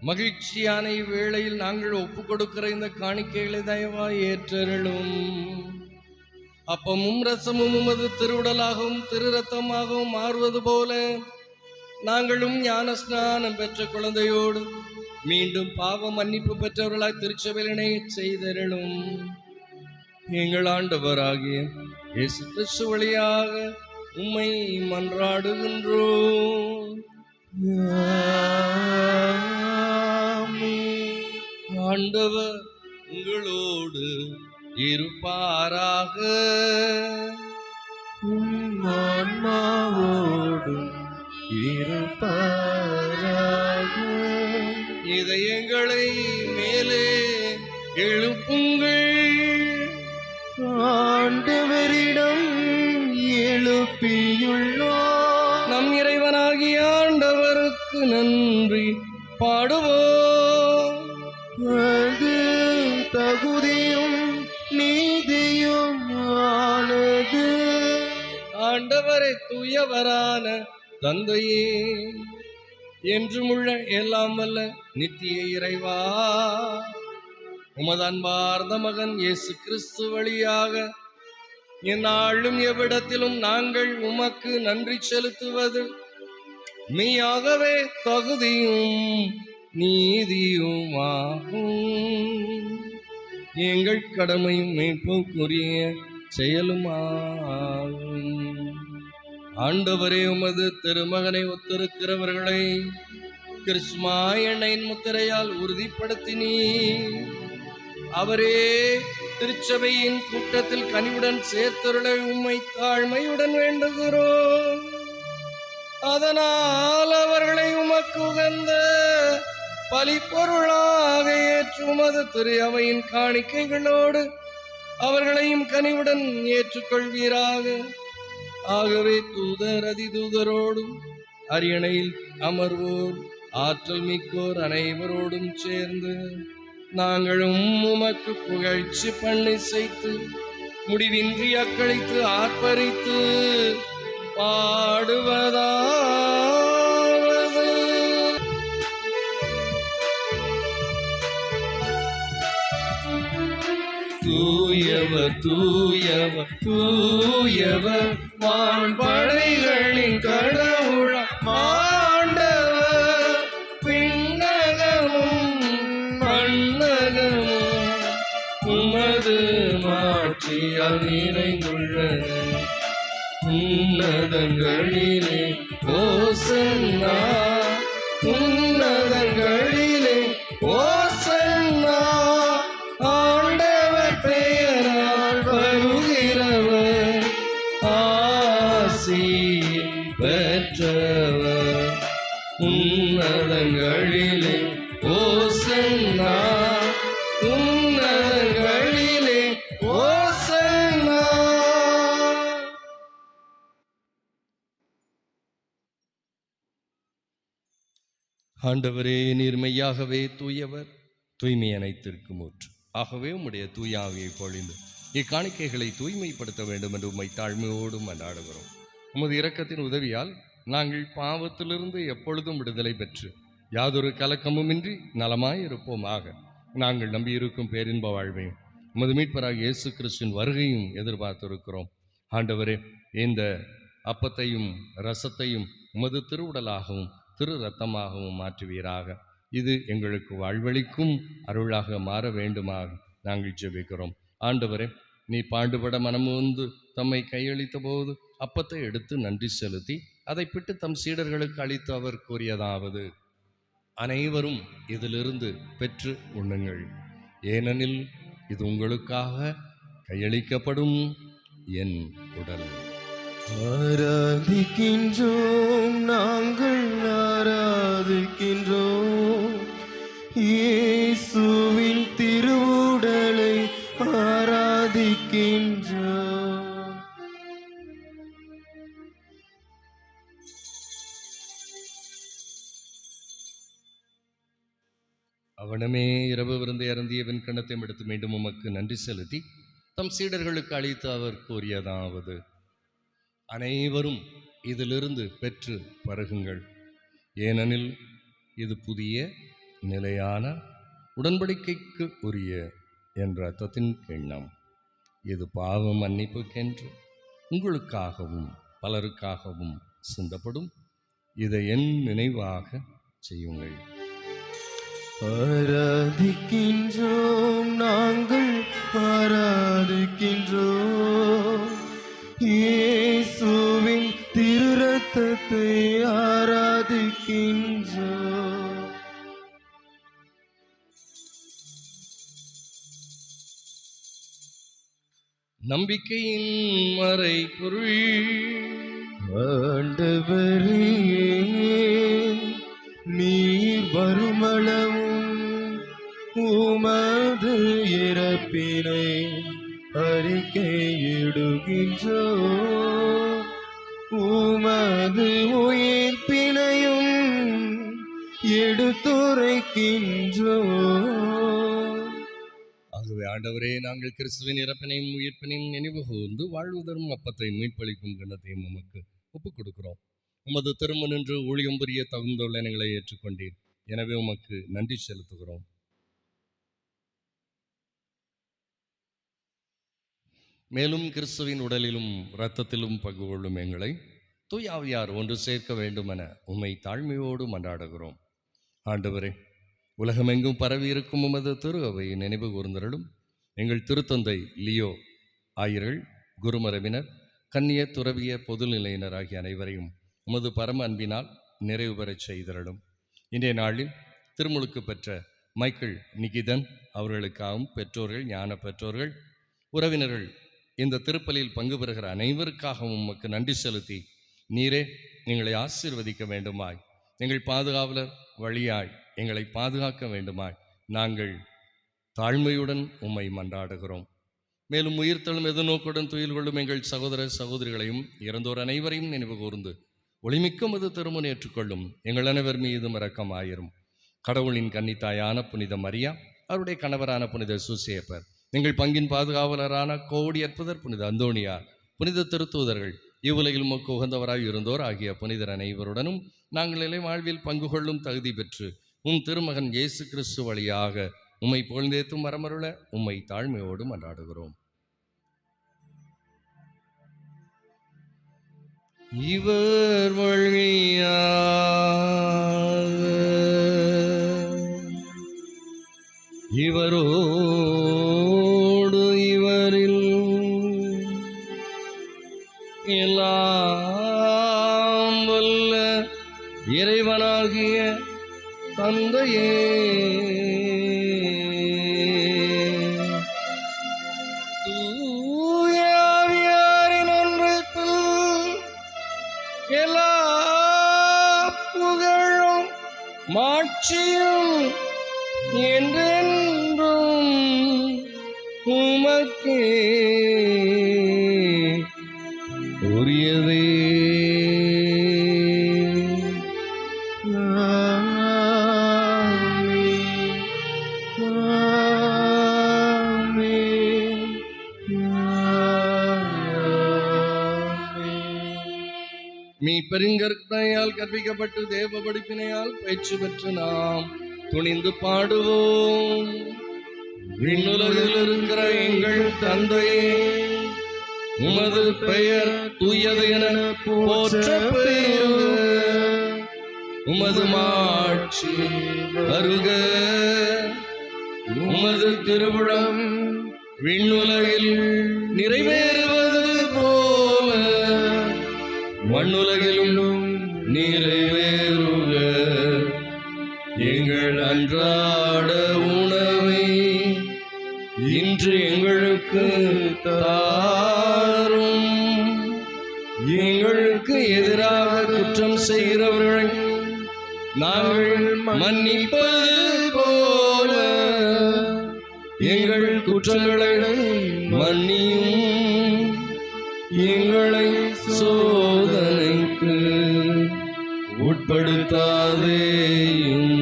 மகிழ்ச்சியான இவ்வேளையில் நாங்கள் ஒப்புக் கொடுக்கிற இந்த காணிக்கைகளை தயவாய் ஏற்றருளும். அப்பமும் ரசமும் உமது திருவுடலாகவும் திரு ரத்தமாகவும் மாறுவது போல நாங்களும் ஞான ஸ்நானம் பெற்ற குழந்தையோடு மீண்டும் பாவ மன்னிப்பு பெற்றவர்களாய் திருச்சபையில் இணைய செய்தருளும். எங்கள் ஆண்டவராகிய இயேசு கிறிஸ்து வழியாக உம்மை மன்றாடுகின்றோம். ஆண்டவர் உங்களோடு இருப்பாராக. ஆன்மாவோடும் இருப்பாராக. இதயங்களை மேலே எழுப்புங்கள். ஆண்டவரிடம் எழுப்பியுள்ளோம். நம் இறைவனாகிய ஆண்டவருக்கு நன்றி பாடுவோம். அது தகுதியும் நீதியும் ஆனது. ஆண்டவரை தூயவரான தந்தையே, என்றுமுள்ள எல்லாம் வல்ல நித்திய இறைவா, உமது அன்பார்ந்த மகன் இயேசு கிறிஸ்து வழியாக எந்நாளும் எவ்விடத்திலும் நாங்கள் உமக்கு நன்றி செலுத்துவது மெய்யாகவே தகுதியும் நீதியுமாகும். எங்கள் கடமையும் மீட்புக்குரிய செயலுமாகும். ஆண்டவரே, உமது திருமகனை ஒத்திருக்கிறவர்களை கிறிஸ்துமா எண்ணெயின் முத்திரையால் உறுதிப்படுத்தினீ. அவரே திருச்சபையின் கூட்டத்தில் கனிவுடன் சேர்த்தருள உம்மை தாழ்மையுடன் வேண்டுகிறோம். அதனால் அவர்களை உமக்கு உகந்த பலிப்பொருளாக ஏற்று உமது திரு அவையின் காணிக்கைகளோடு அவர்களையும் கனிவுடன் ஏற்றுக்கொள்வீராக. ஆகவே தூதர் அதிதூதரோடும் அரியணையில் அமர்வோர் ஆற்றல் மிக்கோர் அனைவரோடும் சேர்ந்து நாங்களும் உமக்கு புகழ்ச்சி பண்ணி செய்து முடிவின்றி அக்களித்து ஆர்ப்பரித்து பாடுவதாவது. தூயவர் தூயவர் தூயவர் வான்படைகளின் கடவுள் ஆண்டவர். விண்ணகமும் மண்ணகமும் உமது மாட்சியால் நிறைந்துள்ளன. உன்னதங்களிலே ஓசன்னா, உன்னதங்களிலே ஓசன்னா. ஆண்டவர் பெயரால் வருகிறவர் ஆசி பெற்றவர். உன்னதங்களிலே ஓசன்னா, உன்னதங்களிலே ஓசன்னா. ஆண்டவரே, நீர் மெய்யாகவே தூயவர், தூய்மை அனைத்திற்கும் ஊற்று. ஆகவே உம்முடைய தூய ஆவியை பொழிந்து இக்காணிக்கைகளை தூய்மைப்படுத்த வேண்டும் என்று உம்மை தாழ்மையோடும் மன்றாடுகிறோம். உமது இரக்கத்தின் உதவியால் நாங்கள் பாவத்திலிருந்து எப்பொழுதும் விடுதலை பெற்று யாதொரு கலக்கமுமின்றி நலமாய் இருப்போமாக. நாங்கள் நம்பியிருக்கும் பேரின்ப வாழ்வையும் உமது மீட்பராகிய இயேசு கிறிஸ்துவின் வருகையும் எதிர்பார்த்திருக்கிறோம். ஆண்டவரே, இந்த அப்பத்தையும் ரசத்தையும் உமது திருவுடலாகவும் திரு இரத்தமாகவும் மாற்றுவீராக. இது எங்களுக்கு வாழ்வளிக்கும் அருளாக மாற வேண்டுமாக நாங்கள் ஜெபிக்கிறோம். ஆண்டவரே, நீ பாடுபட மனமுந்து தம்மை கையளித்த போது அப்பத்தை எடுத்து நன்றி செலுத்தி அதை பிட்டு தம் சீடர்களுக்கு அளித்து அவர் கூறியதாவது: அனைவரும் இதிலிருந்து பெற்று உண்ணுங்கள், ஏனெனில் இது உங்களுக்காக கையளிக்கப்படும் என் உடல். ஆராதிக்கின்றோம், நாங்கள் ஆராதிக்கின்றோம் இயேசுவின் திருவுடலை ஆராதிக்கின்றோம். அவனமே இரவு விருந்து அருந்திய வெண்கணத்தை எடுத்து மீண்டும் உமக்கு நன்றி செலுத்தி தம் சீடர்களுக்கு அளித்து அவர் கூறியதாவது: அனைவரும் இதிலிருந்து பெற்று பருகுங்கள், ஏனெனில் இது புதிய நிலையான உடன்படிக்கைக்கு உரிய என் இரத்தத்தின் கிண்ணம். இது பாவ மன்னிப்புக்கென்று உங்களுக்காகவும் பலருக்காகவும் சிந்தப்படும். இதை என் நினைவாக செய்யுங்கள். ஆராதிக்கின்றோம், நாங்கள் ஆராதிக்கின்றோம் இயேசுவின் திரு இரத்தத்தை ஆராதிக்கின்றோம். நம்பிக்கையின் மறை பொருள். ஆண்டவரே, நீர் வருமளவும் உமது இறப்பினை அறிக்கையிடுகின்றோம், உமது உயிர்ப்பினையும் எடுத்துரைக்கின்றோம். ஆகவே ஆண்டவரே, நாங்கள் கிறிஸ்துவின் இறப்பினையும் உயிர்ப்பினையும் நினைவு கூர்ந்து வாழ்வு தரும் அப்பத்தை மீட்பளிக்கும் கிண்ணத்தையும் உமக்கு ஒப்புக் கொடுக்கிறோம். உமது திரும்ப நின்று ஊழியம் புரிய தகுந்துள்ள எங்களை ஏற்றுக்கொண்டீர். எனவே உமக்கு நன்றி செலுத்துகிறோம். மேலும் கிறிஸ்துவின் உடலிலும் இரத்தத்திலும் பங்கு கொள்ளும் எங்களை தூய ஆவியார் ஒன்று சேர்க்க வேண்டும் என உம்மை தாழ்மையோடு மன்றாடுகிறோம். ஆண்டவரே, உலகமெங்கும் பரவி இருக்கும் உமது திரு அவையை நினைவு கூர்ந்தருளும். எங்கள் திருத்தந்தை லியோ ஆயர்கள், குருமரபினர், கன்னிய துறவிய பொதுநிலையினர் ஆகிய அனைவரையும் உமது பரம அன்பினால் நிறைவு பெறச் செய்தருளும். இன்றைய நாளில் திருமுழுக்கு பெற்ற மைக்கேல் நிகிதன் அவர்களுக்காகவும் பெற்றோர்கள், ஞான பெற்றோர்கள், உறவினர்கள், இந்த திருப்பலியில் பங்கு பெறுகிற அனைவருக்காகவும் உமக்கு நன்றி செலுத்தி நீரே எங்களை ஆசீர்வதிக்க வேண்டுமாய், எங்கள் பாதுகாவலர் வழியாய் எங்களை பாதுகாக்க வேண்டுமாய் நாங்கள் தாழ்மையுடன் உம்மை மன்றாடுகிறோம். மேலும் உயிர்த்தெழும் எதிர்நோக்குடன் துயில் கொள்ளும் எங்கள் சகோதர சகோதரிகளையும் இறந்தோர் அனைவரையும் நினைவு கூர்ந்து ஒளிமிக்க மது திருமுன் ஏற்றுக்கொள்ளும் எங்கள் அனைவர் மீதும் இரக்கமாயிரும். கடவுளின் கன்னித்தாயான புனித மரியா, அவருடைய கணவரான புனித சூசேப்பர், எங்கள் பங்கின் பாதுகாவலரான கோடி அற்புதர் புனித அந்தோணியார், புனித திருத்தூதர்கள், இவ்வுலகில் உமக்கு உகந்தவராய் இருந்தோர் ஆகிய புனிதர் அனைவருடனும் நாங்கள் நிலை வாழ்வில் பங்கு கொள்ளும் தகுதி பெற்று உம் திருமகன் இயேசு கிறிஸ்து வழியாக உம்மை புகழ்ந்தேத்தும் வரமருள உம்மை தாழ்மையோடு மன்றாடுகிறோம். இவர் வழியாக இவரோடு இவரில் எல்லாம் வல்ல இறைவனாகிய தந்தையே, தூய ஆவியாரின் ஒன்றிப்பில் எல்லா புகழும் மாட்சியும் என்றென்றும் உமக்கே உரியதே. மீ பெருங்கற்பனையால் கற்பிக்கப்பட்டு தேவ படிப்பினையால் பயிற்சி பெற்று நாம் துணிந்து பாடுவோம். விண்ணுலகில் இருக்கிற தந்தையே, உமது பெயர் தூயது என போற்றப் பெறுக. உமது மாட்சி வருக. உமது திருவுளம் விண்ணுலகில் நிறைவேறுவது போல மண்ணுலகிலும் நிறைவேறுக. எங்கள் அன்றாட உணவை இன்று எங்களுக்கு தாரும். எங்களுக்கு எதிராக குற்றம் செய்கிறவர்கள் நாங்கள் மன்னிப்பது போல எங்கள் குற்றங்களை மன்னியும். எங்களை சோதனைக்கு உட்படுத்தாதேயும்,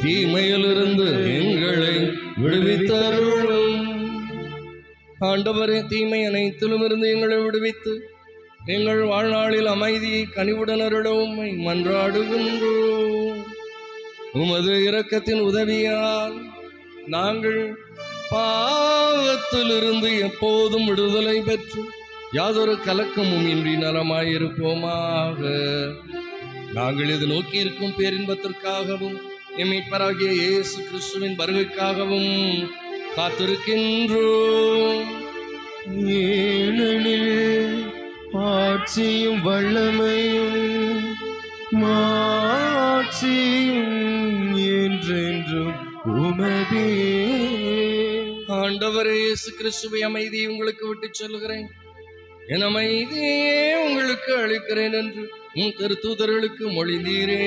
தீமையிலிருந்து எங்களை விடுவித்தருளும். ஆண்டவரே, தீமை அனைத்திலும் இருந்து எங்களை விடுவித்து எங்கள் வாழ்நாளில் அமைதியை கனிவுடன் அருளவும் மன்றாடுகின்றோம். உமது இரக்கத்தின் உதவியால் நாங்கள் பாவத்திலிருந்து எப்போதும் விடுதலை பெற்று யாதொரு கலக்கமும் இன்றி நலமாயிருப்போமாக. நாங்கள் இது நோக்கி இருக்கும் பேரின்பத்திற்காகவும் மீட்பராகிய இயேசு கிறிஸ்துவின் வருகைக்காகவும் காத்திருக்கின்றோம். ஏனெனில் ஆட்சியும் வல்லமையும் மாட்சியும் என்றென்றும் உமதே. ஆண்டவரே இயேசு கிறிஸ்துவை அமைதியை உங்களுக்கு விட்டுச் சொல்கிறேன், என் அமைதியே உங்களுக்கு அளிக்கிறேன் என்று உம் திருத்தூதர்களுக்கு மொழிந்தீரே.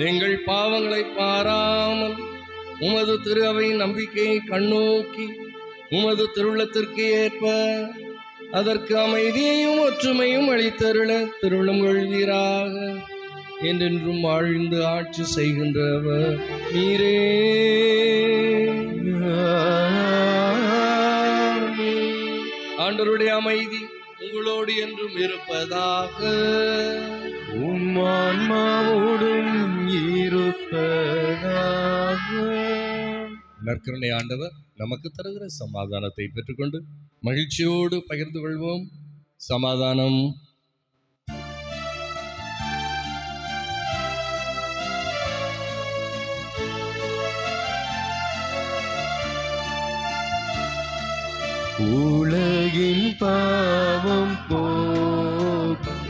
எங்கள் பாவங்களை பாராமல் உமது திரு அவையின் நம்பிக்கையை கண்ணோக்கி உமது திருவுள்ளத்திற்கு ஏற்ப அதற்கு அமைதியையும் ஒற்றுமையும் அளித்தருள திருவுளம் கொள்வீராக. என்றென்றும் வாழ்ந்து ஆட்சி செய்கின்றவர் நீரே. ஆண்டவருடைய அமைதி உங்களோடு என்றும் இருப்பதாக. உம் ஆன்மாவோடும் இருப்பதாக. நற்கருணை ஆண்டவர் நமக்கு தருகிற சமாதானத்தை பெற்றுக்கொண்டு மகிழ்ச்சியோடு பகிர்ந்து கொள்வோம். சமாதானம். உலகின் பாவம் போக்கும்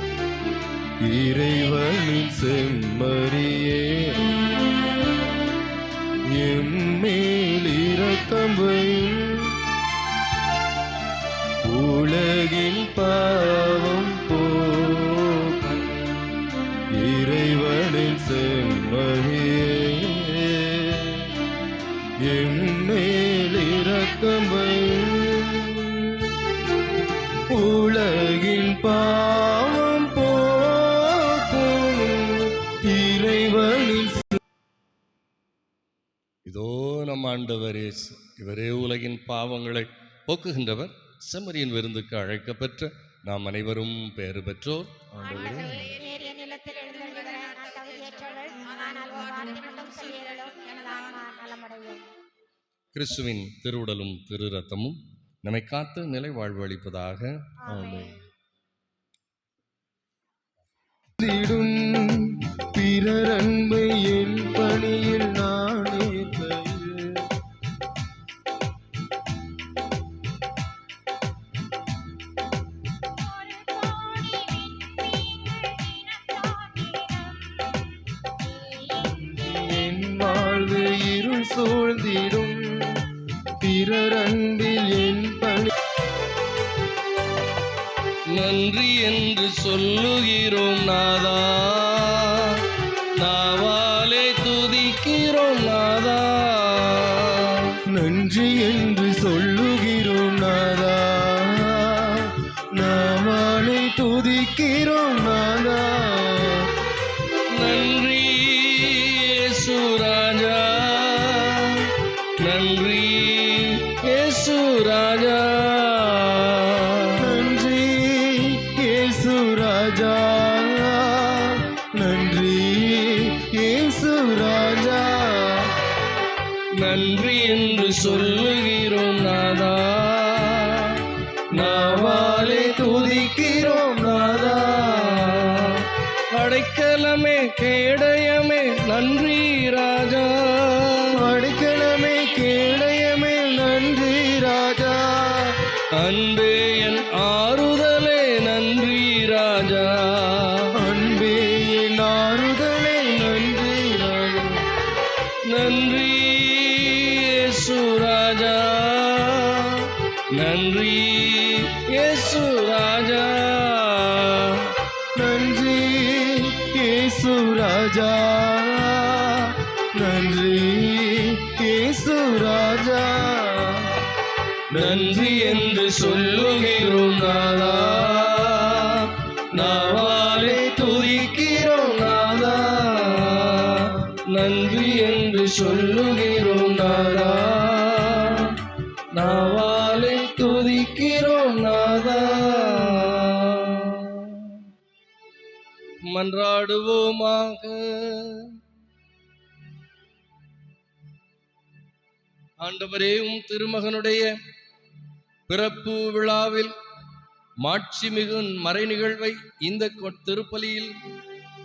இறைவனின் செம்மறியே, எம்மேல் இரக்கம் வையும். உலகின் பாவம் போக்கும் இறைவனின் செம்மறியே, எம்மேல் இரக்கம் வையும். உலகின் பாவம் போக்கும் இறைவனின். இதோ நம் ஆண்டவர் இயேசு, இவரே உலகின் பாவங்களை போக்குகின்றவர். செம்மறியின் விருந்துக்கு அழைக்கப்பெற்ற நாம் அனைவரும் பெயர் பெற்றோர். நேரிய நிலத்தில் எழுந்தருளுகிற நான் தகுதியற்றவள், ஆனால் ஒரு வார்த்தை மட்டும் சொல்லியருளும், எனது ஆன்மா நலமடையும். கிறிஸ்துவின் திருவுடலும் திரு ரத்தமும் நம்மை காத்து நிலை வாழ்வு அளிப்பதாக. ஆமென். பிறர் அன்பை என் பணியில் நானே பயிர். என் வாழ்வு இருள் சூழ்ந்திடும், பிறர் அன்பில் என் பணி. நன்றி என்று சொல்லுகிறோம் நாதா, நாவாலே துதிக்கிறோம் நாதா. நன்றி என்று சொல்லுகிறோம் நாதா, நாவாலே துதிக்கிறோம் நாதா. நன்றி இயேசு ராஜா, நன்றி இயேசு ராஜா. நன்றி இயேசு ராஜா, நன்றி இயேசு ராஜா. நன்றி என்று சொல்லுகிறோம் நாதா, கேடயமே நன்றி ராஜா, அடைக்கலமே கேடயமே நன்றி ராஜா, அன்பே என் ஆறுதலே நன்றி ராஜா, அன்பே என் ஆறுதலே நன்றி ராஜா, நன்றி இயேசு ராஜா, நன்றி இயேசு ராஜா, நன்றி இயேசு ராஜா, நன்றி இயேசு ராஜா, நன்றி என்று சொல்லுகிறோம் நாதா, நாவாலே துதிக்கிறோம் நாதா, நன்றி என்று சொல்லுகிறோம் நாதா, நாவாலே துதிக்கிறோம் நாதா. மன்றாடுவோமாக. ஆண்டவரே, உம் திருமகனுடைய பிறப்பு விழாவில் மாட்சிமிகு மறை நிகழ்வை இந்த திருப்பலியில்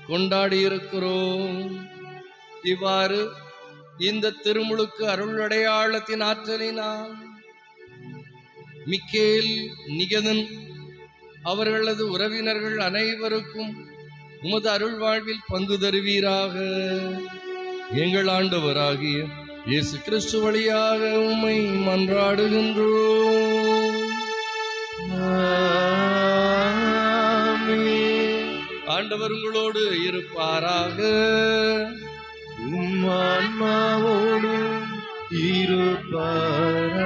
கொண்டாடி இருக்கிறோம். இவ்வாறு இந்த திருமுழுக்கு அருள் அடையாளத்தின் ஆற்றலினால் மிக்கேல், நிகதன் அவர்களது உறவினர்கள் அனைவருக்கும் உமது அருள் வாழ்வில் பங்கு தருவீராக. எங்கள் ஆண்டவராகிய இயேசு கிறிஸ்து வழியாக உம்மை மன்றாடுகின்றோம். ஆண்டவர் உங்களோடு இருப்பாராக. உம் ஆன்மாவோடும் இருப்பாராக.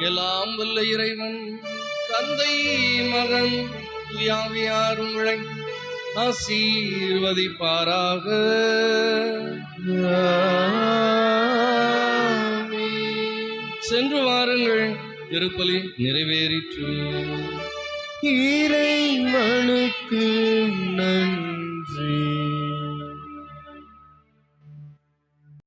எல்லாம் வல்ல இறைவன் தந்தை, மகன், தூயாவியார் உங்களை ஆசீர்வதிப்பாராக. சென்று வாருங்கள், திருப்பலி நிறைவேறிற்று. இறைவனுக்கு